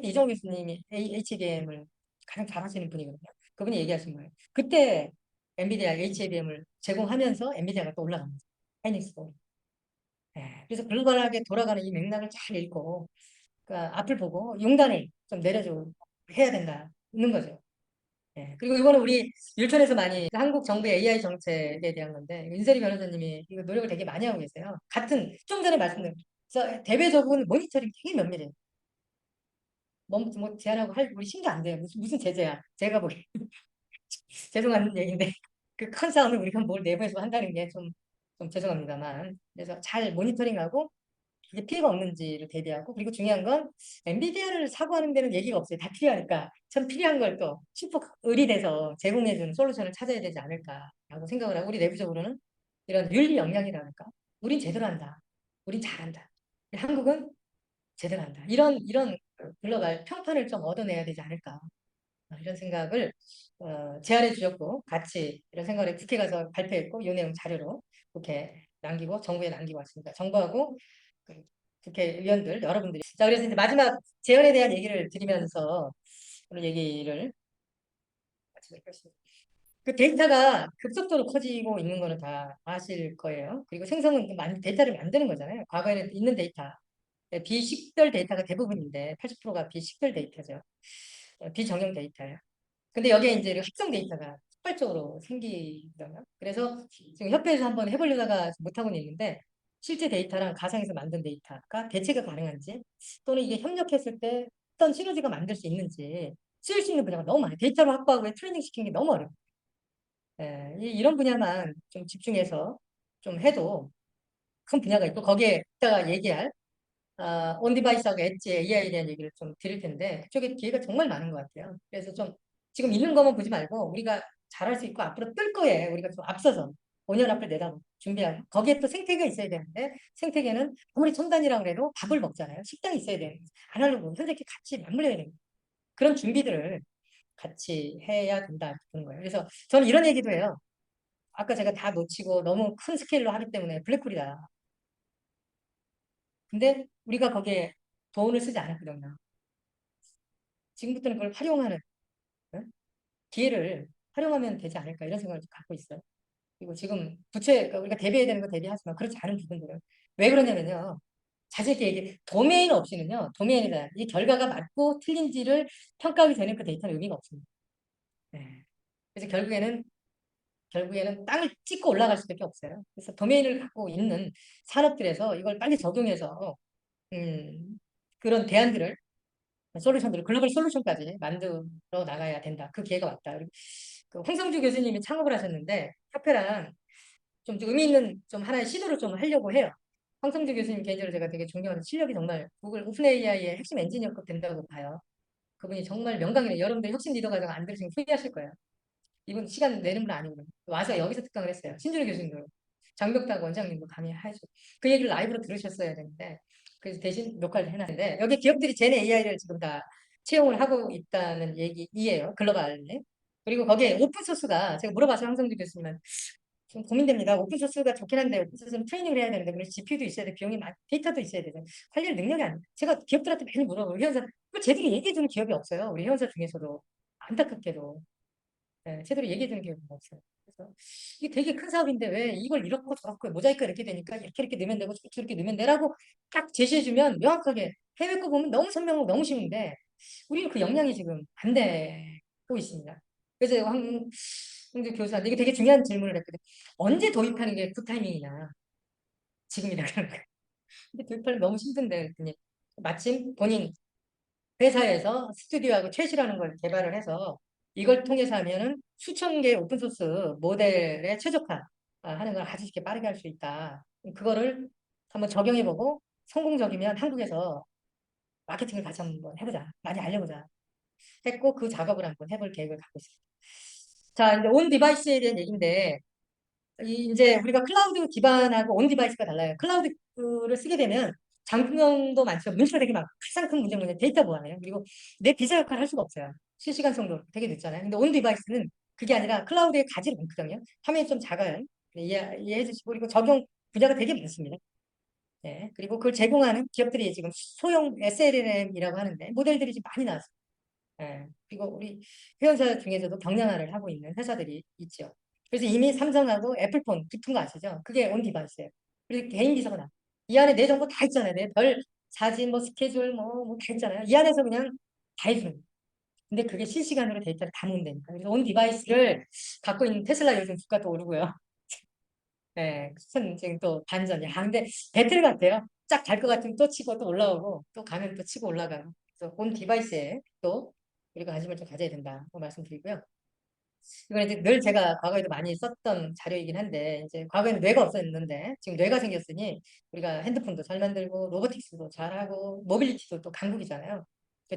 이종호 교수님이 HBM을 가장 잘하시는 분이거든요. 그분이 얘기하신 거예요. 그때 엔비디아 HBM을 제공하면서 엔비디아가 또 올라갑니다. 하이닉스도. 그래서 글로벌하게 돌아가는 이 맥락을 잘 읽고 그러니까 앞을 보고 용단을 좀 내려줘 해야 된다는 거죠. 그리고 이거는 우리 율촌에서 많이 한국 정부의 AI 정책에 대한 건데 윤세리 변호사님이 이거 노력을 되게 많이 하고 계세요. 같은 좀 전에 말씀드린 그래서 대외적으로 모니터링 되게 면밀해요. 뭐 제안하고 할 우리 힘도 안 돼요. 무슨 제재야? 제가 보기 죄송한 얘기인데 그 큰 싸움을 우리가 뭘 내부에서 한다는 게 좀 죄송합니다만 그래서 잘 모니터링하고 이게 피해가 없는지를 대비하고 그리고 중요한 건 엔비디아를 사고하는 데는 얘기가 없어요. 다 필요하니까 전 필요한 걸 또 슈퍼 의리돼서 제공해주는 솔루션을 찾아야 되지 않을까라고 생각을 하고 우리 내부적으로는 이런 윤리 역량이랄까 우린 제대로 한다. 우린 잘한다. 한국은 제대로 한다. 이런 글로벌 평판을 좀 얻어내야 되지 않을까 이런 생각을 제안해 주셨고 같이 이런 생각을 국회 가서 발표했고 이 내용 자료로 국회 남기고 정부에 남기고 왔습니다. 정부하고 그 국회의원들 여러분들이 자 그래서 이제 마지막 제안에 대한 얘기를 드리면서 오늘 얘기를 마치도록 하겠습니다. 그 데이터가 급속도로 커지고 있는 거는 다 아실 거예요. 그리고 생성은 데이터를 만드는 거잖아요. 과거에는 있는 데이터 비식별 데이터가 대부분인데 80%가 비식별 데이터죠. 비정형 데이터예요. 근데 여기에 이제 합성 데이터가 폭발적으로 생기거든요. 그래서 지금 협회에서 한번 해보려다가 못하고는 있는데 실제 데이터랑 가상에서 만든 데이터가 대체가 가능한지 또는 이게 협력했을 때 어떤 시너지가 만들 수 있는지 쓸 수 있는 분야가 너무 많아요. 데이터로 확보하고 트레이닝 시키는 게 너무 어려워요. 이런 분야만 좀 집중해서 좀 해도 큰 분야가 있고 거기에 이따가 얘기할 온디바이스하고 엣지 AI에 대한 얘기를 좀 드릴 텐데 그쪽에 기회가 정말 많은 것 같아요. 그래서 좀 지금 있는 것만 보지 말고 우리가 잘할 수 있고 앞으로 뜰 거에 우리가 좀 앞서서 5년 앞을 내다보고 준비하고 거기에 또 생태계가 있어야 되는데 생태계는 아무리 첨단이라고 해도 밥을 먹잖아요. 식당이 있어야 되는 아날로그 현대계 같이 맞물려야 되는 그런 준비들을 같이 해야 된다 그런 거예요. 그래서 저는 이런 얘기도 해요. 아까 제가 다 놓치고 너무 큰 스케일로 하기 때문에 블랙홀이다. 근데 우리가 거기에 돈을 쓰지 않았거든요. 지금부터는 그걸 활용하는 어? 기회를 활용하면 되지 않을까 이런 생각을 좀 갖고 있어요. 그리고 지금 부채 그러니까 우리가 대비해야 되는 거 대비하지만 그렇지 않은 부분들은 왜 그러냐면요. 자세히 이렇게 얘기 도메인 없이는요. 도메인이다. 이 결과가 맞고 틀린지를 평가하게 되는 그 데이터는 의미가 없습니다. 네. 그래서 결국에는 땅을 찍고 올라갈 수밖에 없어요. 그래서 도메인을 갖고 있는 산업들에서 이걸 빨리 적용해서 그런 대안들을 솔루션들을 글로벌 솔루션까지 만들어 나가야 된다. 그 기회가 왔다. 그리고 그 홍성주 교수님이 창업을 하셨는데 협회랑 좀 의미 있는 좀 하나의 시도를 좀 하려고 해요. 홍성주 교수님 개인적으로 제가 되게 존경하는 실력이 정말 구글 오픈 AI의 핵심 엔지니어급 된다고 봐요. 그분이 정말 명강이에요. 여러분들 혁신 리더 과정 안 들으시면 후회하실 거예요. 이분 시간 내는 분 아니거든요. 와서 여기서 특강을 했어요. 신준호 교수님도 장벽탁 원장님도 강의하죠. 그 얘기를 라이브로 들으셨어야 되는데 그래서 대신 녹화를 해놨는데 여기 기업들이 젠 AI를 지금 다 채용을 하고 있다는 얘기이에요. 글로벌에. 그리고 거기에 오픈소스가 제가 물어봤어요. 황성주 교수님은 좀 고민됩니다. 오픈소스가 좋긴 한데 오픈소스는 트레이닝을 해야 되는데 그래서 GPU도 있어야 돼. 비용이 많, 데이터도 있어야 되잖아요. 관리할 능력이 안 돼. 제가 기업들한테 많이 물어봐요. 회원사 그걸 제대로 얘기해주는 기업이 없어요. 우리 회원사 중에서도 안타깝게도. 네, 제대로 얘기해 주는 게 없어요. 그래서 이게 되게 큰 사업인데 왜 이걸 이렇게 저렇게 모자이크 이렇게 되니까 이렇게 넣으면 되고 저렇게 넣으면 되라고 딱 제시해 주면 명확하게 해외 거 보면 너무 선명하고 너무 쉬운데 우리는 그 역량이 지금 안 되고 있습니다. 그래서 황재 교수한테 이게 되게 중요한 질문을 했거든요. 언제 도입하는 게 굿타이밍이냐? 지금이라 그러는 거예요. 근데 도입하면 너무 힘든데 그랬더니 마침 본인 회사에서 스튜디오하고 최시라는 걸 개발을 해서 이걸 통해서 하면은 수천 개의 오픈소스 모델에 최적화하는 걸 아주 쉽게 빠르게 할 수 있다. 그거를 한번 적용해보고 성공적이면 한국에서 마케팅을 같이 한번 해보자. 많이 알려보자. 했고 그 작업을 한번 해볼 계획을 갖고 있습니다. 자, 이제 온 디바이스에 대한 얘기인데 이제 우리가 클라우드 기반하고 온 디바이스가 달라요. 클라우드를 쓰게 되면 장품형도 많죠. 문제가 되게 많고 가장 큰 문제는 뭐냐 데이터 보안이에요. 그리고 내 비서 역할을 할 수가 없어요. 실시간성도 되게 늦잖아요. 근데 온 디바이스는 그게 아니라 클라우드에 가지를 않거든요. 화면이 좀 작아요. 이해해 주시고 그리고 적용 분야가 되게 많습니다. 네. 그리고 그걸 제공하는 기업들이 지금 소형 SLM이라고 하는데 모델들이 지금 많이 나왔어요. 예. 그리고 우리 회원사 중에서도 경량화를 하고 있는 회사들이 있죠. 그래서 이미 삼성하고 애플폰 붙은 거 아시죠? 그게 온 디바이스예요. 그리고 개인 비서가 나. 이 안에 내 정보 다 있잖아요. 내 별 사진, 뭐 스케줄, 다 있잖아요. 이 안에서 그냥 다 해주는 거예요. 근데 그게 실시간으로 데이터를 다 모은다니까. 그래서 온 디바이스를 갖고 있는 테슬라 요즘 주가도 오르고요. 네, 큰 지금 또 반전이야. 근데 배틀 같아요. 쫙 갈 것 같으면 또 치고 또 올라오고 또 가면 또 치고 올라가고. 그래서 온 디바이스에 또 우리가 관심을 좀 가져야 된다고 말씀드리고요. 이건 이제 늘 제가 과거에도 많이 썼던 자료이긴 한데 이제 과거에는 뇌가 없었는데 지금 뇌가 생겼으니 우리가 핸드폰도 잘 만들고 로보틱스도 잘하고 모빌리티도 또 강국이잖아요.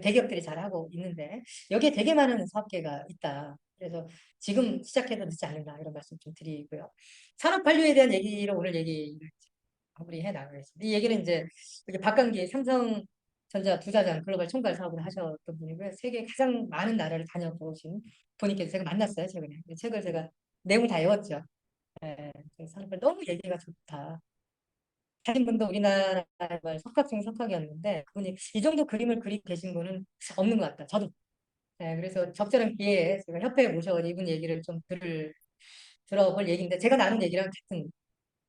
대기업들이 잘하고 있는데 여기에 되게 많은 사업계가 있다. 그래서 지금 시작해도 늦지 않는다 이런 말씀 좀 드리고요. 산업 관료에 대한 얘기로 오늘 얘기를 마무리해 나가겠습니다. 이 얘기는 이제 여기 박강기 삼성전자 부사장 글로벌 총괄 사업을 하셨던 분이고요. 세계 가장 많은 나라를 다녀보신 분이께서 제가 만났어요 최근에. 이 책을 제가 내용을 다 외웠죠. 예, 그래서 산업을 너무 얘기가 좋다. 하신 분도 우리나라 말 석학 중 석학이었는데 그분이 이 정도 그림을 그리고 계신 분은 없는 것 같다. 저도. 예, 그래서 적절한 기회에 제가 협회에 모셔서 이분 얘기를 좀 들어볼 얘기인데 제가 나눈 얘기랑 같은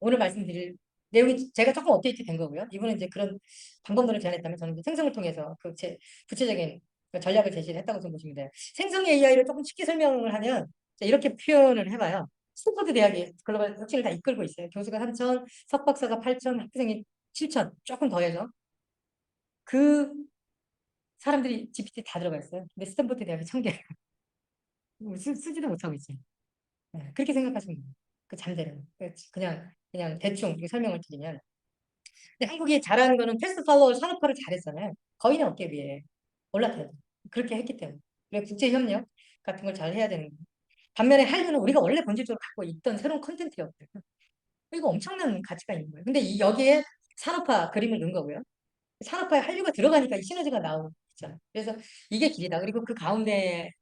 오늘 말씀드릴 내용이 제가 조금 업데이트 된 거고요. 이분은 이제 그런 방법론을 제안했다면 저는 이제 생성을 통해서 구체적인 그 전략을 제시를 했다고 좀 보시면 돼요. 생성 AI를 조금 쉽게 설명을 하면 이렇게 표현을 해봐요. 스탠퍼드 대학이 글로벌 혁신을 다 이끌고 있어요. 교수가 3천, 석박사가 8천, 학생이 7천, 조금 더해서 그 사람들이 GPT 다 들어가 있어요. 근데 스탠퍼드 대학이 1,000개 쓰지도 못하고 있어요. 네, 그렇게 생각하시면 돼요. 그 잠재는 그냥 대충 이렇게 설명을 드리면 근데 한국이 잘하는 거는 패스트 팔로우 산업화를 잘했잖아요. 거의 업계 비해 올라타요. 그렇게 했기 때문에. 그리고 국제 협력 같은 걸 잘 해야 되는 거예요. 반면에 한류는 우리가 원래 본질적으로 갖고 있던 새로운 콘텐츠였거든요. 이거 엄청난 가치가 있는 거예요. 근데 여기에 산업화 그림을 넣은 거고요. 산업화에 한류가 들어가니까 이 시너지가 나오고 있잖아요. 그래서 이게 길이다. 그리고 그 가운데서는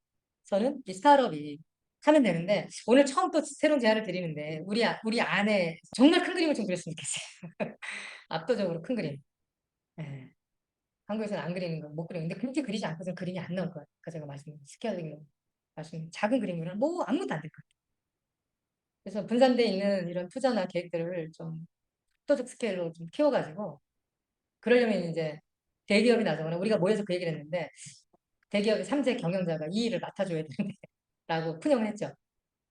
이 스타트업이 하면 되는데 오늘 처음 또 새로운 제안을 드리는데 우리 안에 정말 큰 그림을 좀 그렸으면 좋겠어요. 압도적으로 큰 그림. 예. 한국에서는 안 그리는 거 못 그리는 근데 그렇게 그리지 않고서는 그림이 안 나올 거예요. 아까 제가 스케일링 말씀 작은 그림으로는 뭐 아무것도 안 될 거예요. 그래서 분산돼 있는 이런 투자나 계획들을 좀 압도적 스케일로 좀 키워가지고 그러려면 이제 대기업이 나서거나 우리가 모여서 그 얘기를 했는데 대기업의 3세 경영자가 이 일을 맡아줘야 되는데 라고 푸념을 했죠.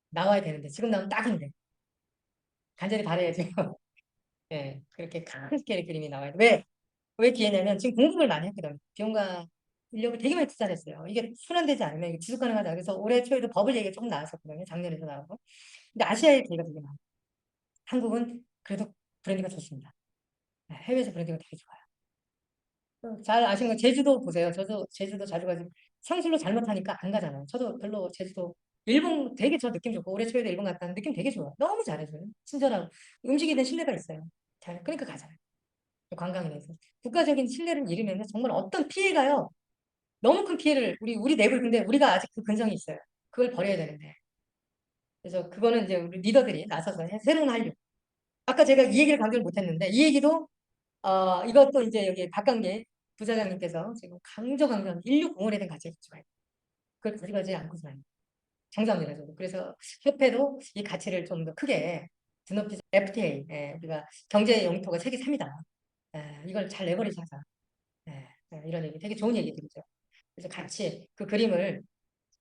나와야 되는데 지금 나오면 딱인데 간절히 바라야죠. 예, 그렇게 큰 스케일의 그림이 나와야 돼. 왜 기회냐면 지금 공급을 많이 했거든요. 비용과 인력을 되게 많이 투자를 했어요. 이게 순환되지 않으면 이게 지속 가능하다. 그래서 올해 초에도 버블 얘기가 조금 나왔었거든요. 작년에도 나오고. 근데 아시아에 기회가 되게 많아요. 한국은 그래도 브랜드가 좋습니다. 네, 해외에서 브랜드가 되게 좋아요. 잘 아시는 거 제주도 보세요. 저도 제주도 자주 가지고 상술로 잘못하니까 안 가잖아요. 저도 별로 제주도 일본 되게 저 느낌 좋고 올해 초에도 일본 갔다는 느낌 되게 좋아요. 너무 잘해줘요. 친절하고 음식에 대한 신뢰가 있어요. 잘 그러니까 가잖아요. 관광에 대해서 국가적인 신뢰를 잃으면 정말 어떤 피해가요. 너무 큰 피해를 우리 내부를 근데 우리가 아직 그 근성이 있어요. 그걸 버려야 되는데. 그래서 그거는 이제 우리 리더들이 나서서 새로운 한류. 아까 제가 이 얘기를 강조를 못했는데 이 얘기도 이것도 이제 여기 박강계 부사장님께서 지금 강조하는 인류공원에 대한 가치가 있죠. 그걸 가져가지 않고서는 정상입니다. 저도. 그래서 협회도 이 가치를 좀 더 크게 드높이자 FTA 우리가 경제 영토가 세계 3이다. 이걸 잘 레버리지 하자. 이런 얘기 되게 좋은 얘기 들이죠. 그래서 같이 그 그림을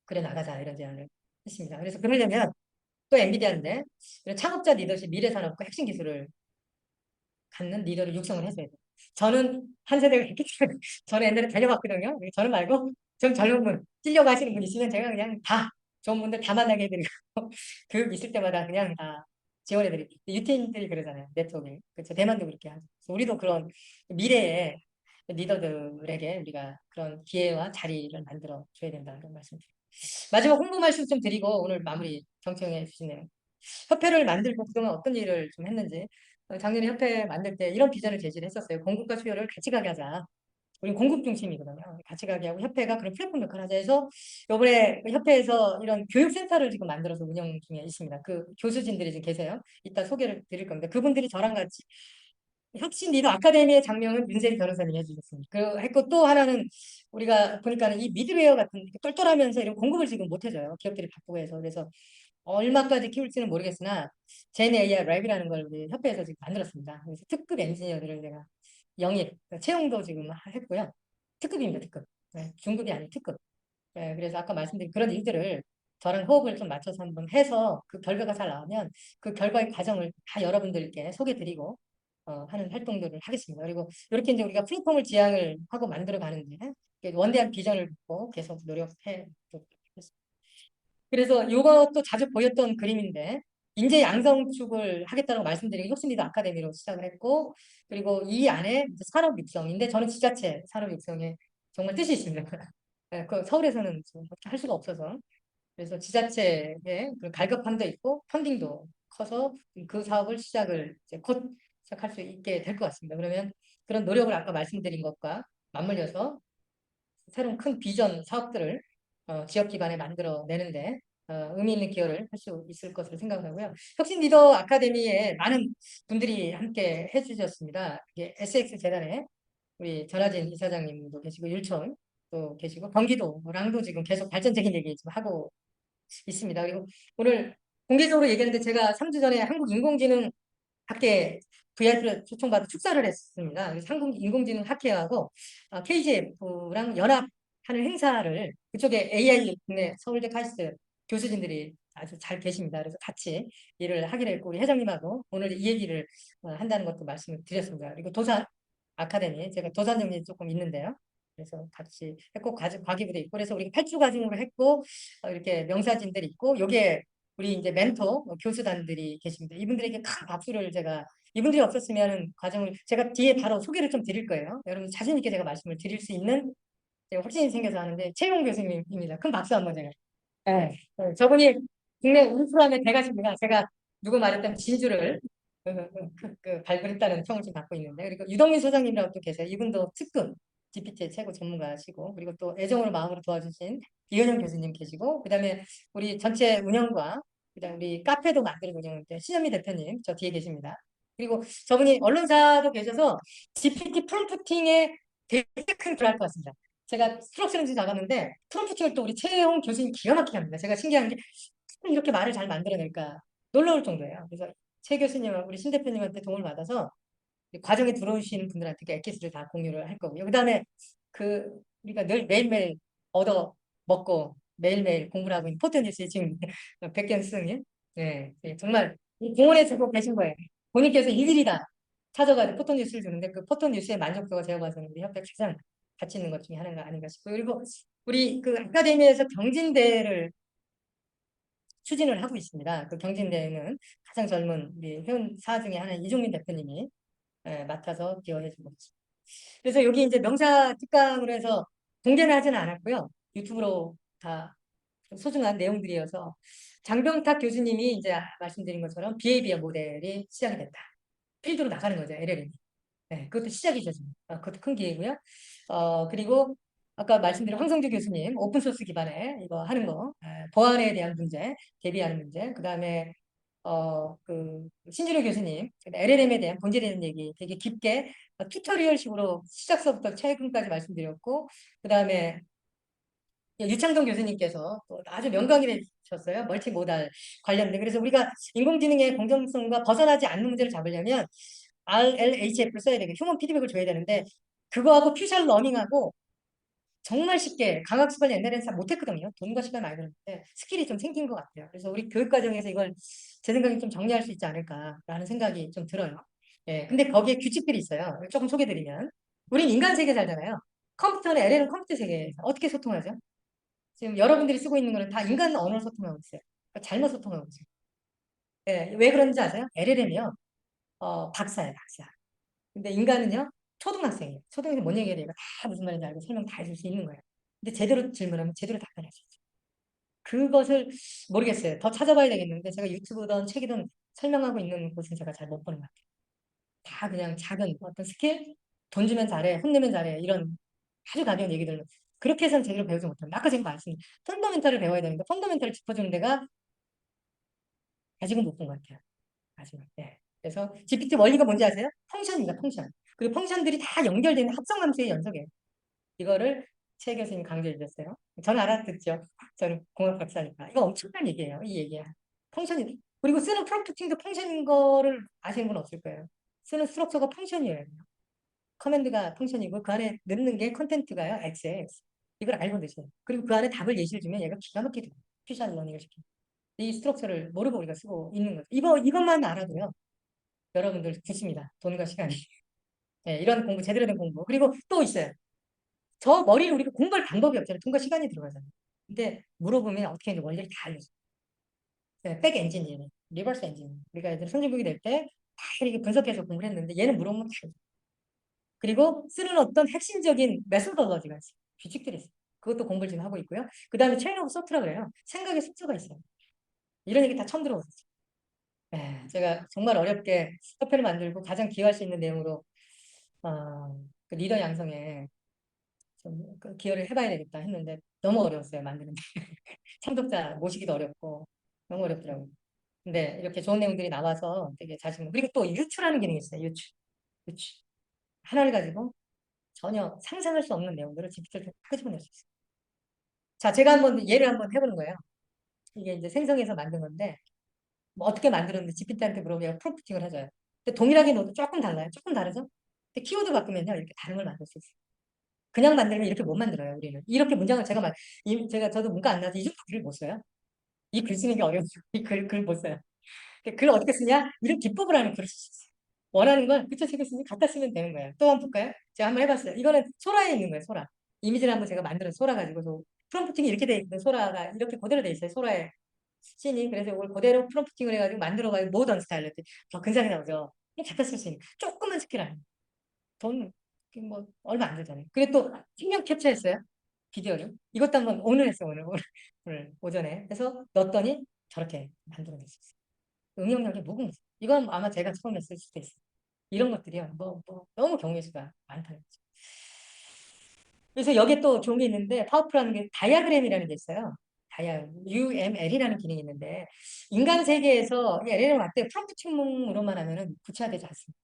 그려나가자 이런 제안을 했습니다. 그래서 그러려면 또 엔비디아인데 창업자 리더십 미래 산업과 핵심 기술을 갖는 리더를 육성을 해줘야 돼요. 저는 한 세대가 있기 때문에 저는 옛날에 다녀봤거든요. 저는 말고 좀 젊은 분, 찔려고 하시는 분 있으면 제가 그냥 다 좋은 분들 다 만나게 해드리고 교육 있을 때마다 그냥 다 지원해드리고 유태인들이 그러잖아요. 네트워크. 그렇죠. 대만도 그렇게 하죠. 그래서 우리도 그런 미래의 리더들에게 우리가 그런 기회와 자리를 만들어 줘야 된다는 말씀드립니다. 마지막 홍보 말씀 좀 드리고 오늘 마무리 경청해 주시네요. 협회를 만들고 그동안 어떤 일을 좀 했는지 작년에 협회 만들 때 이런 비전을 제시를 했었어요. 공급과 수요를 같이 가게 하자. 우리 공급 중심이거든요. 같이 가게 하고 협회가 그런 플랫폼 역할을 하자 해서 이번에 협회에서 이런 교육센터를 지금 만들어서 운영 중에 있습니다. 그 교수진들이 지금 계세요. 이따 소개를 드릴 겁니다. 그분들이 저랑 같이 혁신 리더 아카데미의 장명은 윤세리 변호사님이 해주셨습니다. 그 했고 또 하나는 우리가 보니까는 이 미드웨어 같은 똘똘하면서 이런 공급을 지금 못 해줘요. 기업들이 바쁘고 해서 그래서 얼마까지 키울지는 모르겠으나 젠 AI 랩이라는 걸 우리 협회에서 지금 만들었습니다. 그래서 특급 엔지니어들을 제가 영입, 채용도 지금 했고요. 특급입니다, 특급. 중급이 아닌 특급. 그래서 아까 말씀드린 그런 일들을 저랑 호흡을 좀 맞춰서 한번 해서 그 결과가 잘 나오면 그 결과의 과정을 다 여러분들께 소개드리고 하는 활동들을 하겠습니다. 그리고 이렇게 이제 우리가 플랫폼을 지향을 하고 만들어 가는데 원대한 비전을 갖고 계속 노력해 보도록 하겠습니다. 그래서 이것도 자주 보였던 그림인데 인재 양성축을 하겠다고 말씀드린 혁신리더 아카데미로 시작을 했고 그리고 이 안에 이제 산업 육성인데 저는 지자체 산업 육성에 정말 뜻이 있습니다. 그 서울에서는 할 수가 없어서 그래서 지자체에 그 갈급함도 있고 펀딩도 커서 그 사업을 시작을 이제 곧 시작할 수 있게 될 것 같습니다. 그러면 그런 노력을 아까 말씀드린 것과 맞물려서 새로운 큰 비전 사업들을 지역 기반에 만들어내는데 의미 있는 기여를 할 수 있을 것으로 생각하고요. 혁신 리더 아카데미에 많은 분들이 함께 해주셨습니다. 이게 SX 재단에 우리 전하진 이사장님도 계시고 율촌도 계시고 경기도랑도 지금 계속 발전적인 얘기 지금 하고 있습니다. 그리고 오늘 공개적으로 얘기했는데 제가 3주 전에 한국인공지능 학계 VIP를 초청받아 축사를 했습니다. 그래서 한국인공지능 학회하고 KGF랑 연합하는 행사를 그쪽에 AI 국내 서울대 카이스트 교수진들이 아주 잘 계십니다. 그래서 같이 일을 하기로 했고 우리 회장님하고 오늘 이 얘기를 한다는 것도 말씀을 드렸습니다. 그리고 도산 아카데미 제가 도산 정리 조금 있는데요. 그래서 같이 했고 과기부도 있고 그래서 우리 8주 과정으로 했고 이렇게 명사진들이 있고 요게 우리 이제 멘토 교수단들이 계십니다. 이분들에게 큰 박수를 제가 이분들이 없었으면 과정을 제가 뒤에 바로 소개를 좀 드릴 거예요. 여러분 자신 있게 제가 말씀을 드릴 수 있는 제가 확신이 생겨서 하는데 최용 교수님입니다. 큰 박수 한번 제가. 네. 저분이 국내 울프람의 대가십니다. 제가 누구 말했다면 진주를 발굴했다는 평을 좀 받고 있는데 그리고 유덕민 소장님이라고 또 계세요. 이분도 특급 GPT의 최고 전문가시고 그리고 또 애정으로 마음으로 도와주신 이은영 교수님 계시고 그다음에 우리 전체 운영과 그다음 우리 카페도 만들고 운영하는데 신현미 대표님 저 뒤에 계십니다. 그리고 저분이 언론사도 계셔서 GPT 프롬프팅에 되게 큰 필요할 것 같습니다. 제가 스트럭처는지 나갔는데 프롬프팅을 또 우리 최혜홍 교수님 기가 막히게 합니다. 제가 신기한 게 이렇게 말을 잘 만들어낼까 놀라울 정도예요. 그래서 최 교수님하고 우리 신 대표님한테 도움을 받아서 과정에 들어오시는 분들한테 그 엑기스를 다 공유를 할 거고요. 그다음에 우리가 늘 매일매일 얻어 먹고 매일매일 공부를 하고 있는 포토뉴스의 지금 백경 스승님, 네, 네, 정말 이 공원에 두고 계신 거예요. 본인께서 일일이다 찾아가지고 포토뉴스를 주는데 그 포토뉴스의 만족도가 제가 봐서는 우리 협회 가장 가치 있는 것 중에 하나가 아닌가 싶고요. 그리고 우리 그 아카데미에서 경진대회를 추진을 하고 있습니다. 그 경진대회는 가장 젊은 우리 회원사 중에 하나인 이종민 대표님이 맡아서 기여해주고 있습니다. 그래서 여기 이제 명사 특강으로 해서 공개는 하지는 않았고요. 유튜브로 다 소중한 내용들이어서 장병탁 교수님이 이제 말씀드린 것처럼 비헤이비어 모델이 시작이 됐다. 필드로 나가는 거죠, LLM이. 네, 그것도 시작이죠. 지금. 그것도 큰 기회고요. 그리고 아까 말씀드린 황성주 교수님 오픈소스 기반의 이거 하는 거, 보안에 대한 문제, 대비하는 문제, 그다음에 신준호 교수님 LLM에 대한 본질에 대한 얘기 되게 깊게 튜토리얼식으로 시작서부터 최근까지 말씀드렸고, 그다음에 유창동 교수님께서 또 아주 명강의되셨어요. 멀티모달 관련된. 그래서 우리가 인공지능의 공정성과 벗어나지 않는 문제를 잡으려면 RLHF를 써야 되고 휴먼 피드백을 줘야 되는데 그거하고 퓨전 러닝하고 정말 쉽게 강학습을 옛날에는 잘 못했거든요. 돈과 시간 많이 들었는데 스킬이 좀 생긴 것 같아요. 그래서 우리 교육 과정에서 이걸 제 생각에 좀 정리할 수 있지 않을까라는 생각이 좀 들어요. 예, 근데 거기에 규칙들이 있어요. 조금 소개드리면 우린 인간 세계 살잖아요. 컴퓨터는 LL은 컴퓨터 세계에서 어떻게 소통하죠? 지금 여러분들이 쓰고 있는 거는 다 인간 언어로 소통하고 있어요. 그러니까 잘못 소통하고 있어요. 예, 왜 그런지 아세요? LLM이요. 박사예요, 박사. 근데 인간은요, 초등학생이에요. 초등학생 뭔 얘기해야 돼요? 다 무슨 말인지 알고 설명 다 해줄 수 있는 거예요. 근데 제대로 질문하면 제대로 답변할 수 있어요. 그것을 모르겠어요. 더 찾아봐야 되겠는데 제가 유튜브든 책이든 설명하고 있는 곳은 제가 잘 못 보는 것 같아요. 다 그냥 작은 어떤 스킬, 돈 주면 잘해, 혼내면 잘해 이런 아주 가벼운 얘기들 그렇게 해서는 제대로 배우지 못합니다. 아까 제가 말씀 펀더멘탈을 배워야 되는데 펀더멘탈을 짚어주는 데가 아직은 못 본 것 같아요. 아직은. 네. 그래서 GPT 원리가 뭔지 아세요? 펑션입니다. 펑션. 그리고 펑션들이 다 연결되는 합성함수의 연속이에요. 이거를 최 교수님이 강조해 주셨어요. 저는 알아듣죠. 저는 공학 박사니까. 이거 엄청난 얘기예요. 이 얘기야. 펑션이. 그리고 쓰는 프롬프팅도 펑션인 거를 아시는 분 없을 거예요. 쓰는 스트럭처가 펑션이에요. 커맨드가 펑션이고 그 안에 넣는 게 컨텐츠가요. XX. 이걸 알고 계세요. 그리고 그 안에 답을 예시를 주면 얘가 기가 막히게 돼요. 퓨전 러닝을 시키이 스트럭처를 모르고 우리가 쓰고 있는 거죠. 이것만 알아도요. 여러분들 좋습니다. 돈과 시간이. 네, 이런 공부, 제대로 된 공부. 그리고 또 있어요. 저 머리를 우리가 공부할 방법이 없잖아요. 돈과 시간이 들어가잖아요. 근데 물어보면 어떻게 하는지 원리를 다 알려줘요. 네, 백 엔지니어링, 리버스 엔지니어링. 우리가 애들 선진국이 될 때 다 이렇게 분석해서 공부를 했는데 얘는 물어보면 다 알려줘요. 그리고 쓰는 어떤 핵심적인 메소더러지가 있어요. 규칙들이 있어요. 그것도 공부를 지금 하고 있고요. 그 다음에 체인 오브 소프트라고 그래요. 생각의 속도가 있어요. 이런 얘기 다 처음 들어보셨죠. 네, 제가 정말 어렵게 협회를 만들고 가장 기여할 수 있는 내용으로 그 리더 양성에 좀그 기여를 해봐야 되겠다 했는데 너무 어려웠어요. 만드는 게. 참석자 모시기도 어렵고 너무 어렵더라고요. 근데 이렇게 좋은 내용들이 나와서 되게 자신 그리고 또 유추라는 기능이 있어요. 유추. 하나를 가지고 전혀 상상할 수 없는 내용들을 GPT를 끄집어낼 수 있어요. 자, 제가 한번 예를 한번 해보는 거예요. 이게 이제 생성해서 만든 건데 뭐 어떻게 만들었는지 GPT한테 물어보면 프롬프팅을 해줘요. 근데 동일하게 넣어도 조금 달라요. 조금 다르죠? 근데 키워드 바꾸면요 이렇게 다른 걸 만들 수 있어요. 그냥 만들면 이렇게 못 만들어요. 우리는 이렇게 문장을 제가 저도 문과 안 나서 이 정도 글을 못 써요. 이 글 쓰는 게 어려워서 이글 못 써요. 글 어떻게 쓰냐? 이런 기법을 하는 글을 쓸 수 있어요. 원하는 걸 그쵸 쓰겠으니 갖다 쓰면 되는 거예요. 또 한번 볼까요? 제가 한번 해봤어요. 이거는 소라에 있는 거예요. 소라. 이미지를 한번 제가 만들어서 소라 가지고서 프롬프팅이 이렇게 돼 있는 소라가 이렇게 그대로 돼 있어요. 소라에 씬이. 그래서 이걸 그대로 프롬프팅을 해가지고 만들어가지고 모던 스타일로 더 근사하게 나오죠. 잡다 쓸 수 있는 조금만 스킬 아니에요. 돈뭐 얼마 안 들잖아요. 그리고 또 생명 캡처했어요. 비디오를. 이것도 한번 오늘 했어요. 오늘 오전에. 해서 넣었더니 저렇게 만들어낼 수 있어요. 응용력이 무궁무진. 이건 아마 제가 처음 했을 수도 있어요. 이런 것들이요. 너무 경우의 수가 많다는 거죠. 그래서 여기에 또 좋은 게 있는데 파워풀한 게 다이아그램이라는 게 있어요. UML이라는 기능이 있는데 인간 세계에서 LLM 할때 프롬프팅으로만 하면은 구체화되지 않습니다.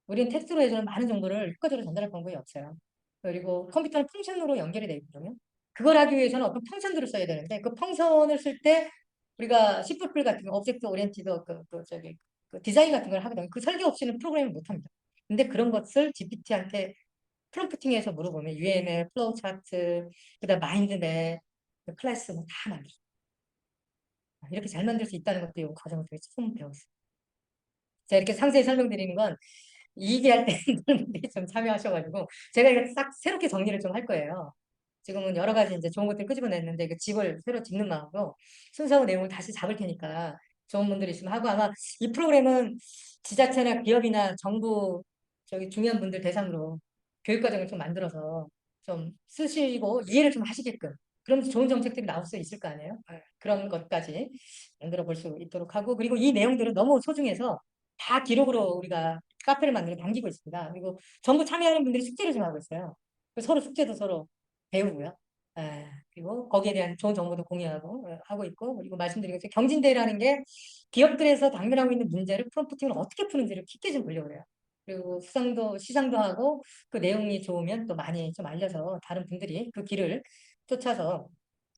우리는 텍스트로 해서는 많은 정보를 효과적으로 전달할 방법이 없어요. 그리고 컴퓨터는 펑션으로 연결이 되어 있거든요. 그걸 하기 위해서는 어떤 펑션들을 써야 되는데 그 펑션을 쓸 때 우리가 C++ 같은 거, 오브젝트 오리엔티드 그 디자인 같은 걸 하거든요. 그 설계 없이는 프로그램을 못 합니다. 근데 그런 것을 GPT한테 프롬프팅해서 물어보면 UML, 플로우 차트, 그다음 마인드맵, 그 클래스 뭐다 만들어. 이렇게 잘 만들 수 있다는 것도 이 과정을 통해 처음 배웠어요. 제가 이렇게 상세히 설명드리는 건 이게 할 때 분들이 좀 참여하셔가지고 제가 이거 싹 새롭게 정리를 좀 할 거예요. 지금은 여러 가지 이제 좋은 것들 끄집어냈는데 그 집을 새로 짓는 마음으로 순서와 내용을 다시 잡을 테니까 좋은 분들이 있으면 하고 아마 이 프로그램은 지자체나 기업이나 정부 저기 중요한 분들 대상으로 교육 과정을 좀 만들어서 좀 쓰시고 이해를 좀 하시게끔 그럼 좋은 정책들이 나올 수 있을 거 아니에요? 그런 것까지 만들어 볼 수 있도록 하고 그리고 이 내용들은 너무 소중해서 다 기록으로 우리가 카페를 만들어 남기고 있습니다. 그리고 전부 참여하는 분들이 숙제를 좀 하고 있어요. 서로 숙제도 서로 배우고요. 그리고 거기에 대한 좋은 정보도 공유하고 하고 있고 그리고 말씀드린 것처럼 경진대회라는 게 기업들에서 당면하고 있는 문제를 프롬프팅을 어떻게 푸는지를 깊게 좀 보려고 해요. 그리고 수상도 시상도 하고 그 내용이 좋으면 또 많이 좀 알려서 다른 분들이 그 길을 쫓아서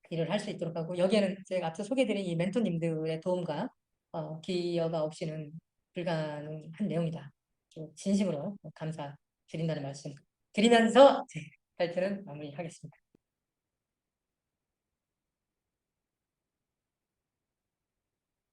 일을 할 수 있도록 하고 여기에는 제가 앞서 소개드린 이 멘토님들의 도움과 기여가 없이는 불가능한 내용이다. 진심으로 감사드린다는 말씀 드리면서 제 발표는 마무리하겠습니다.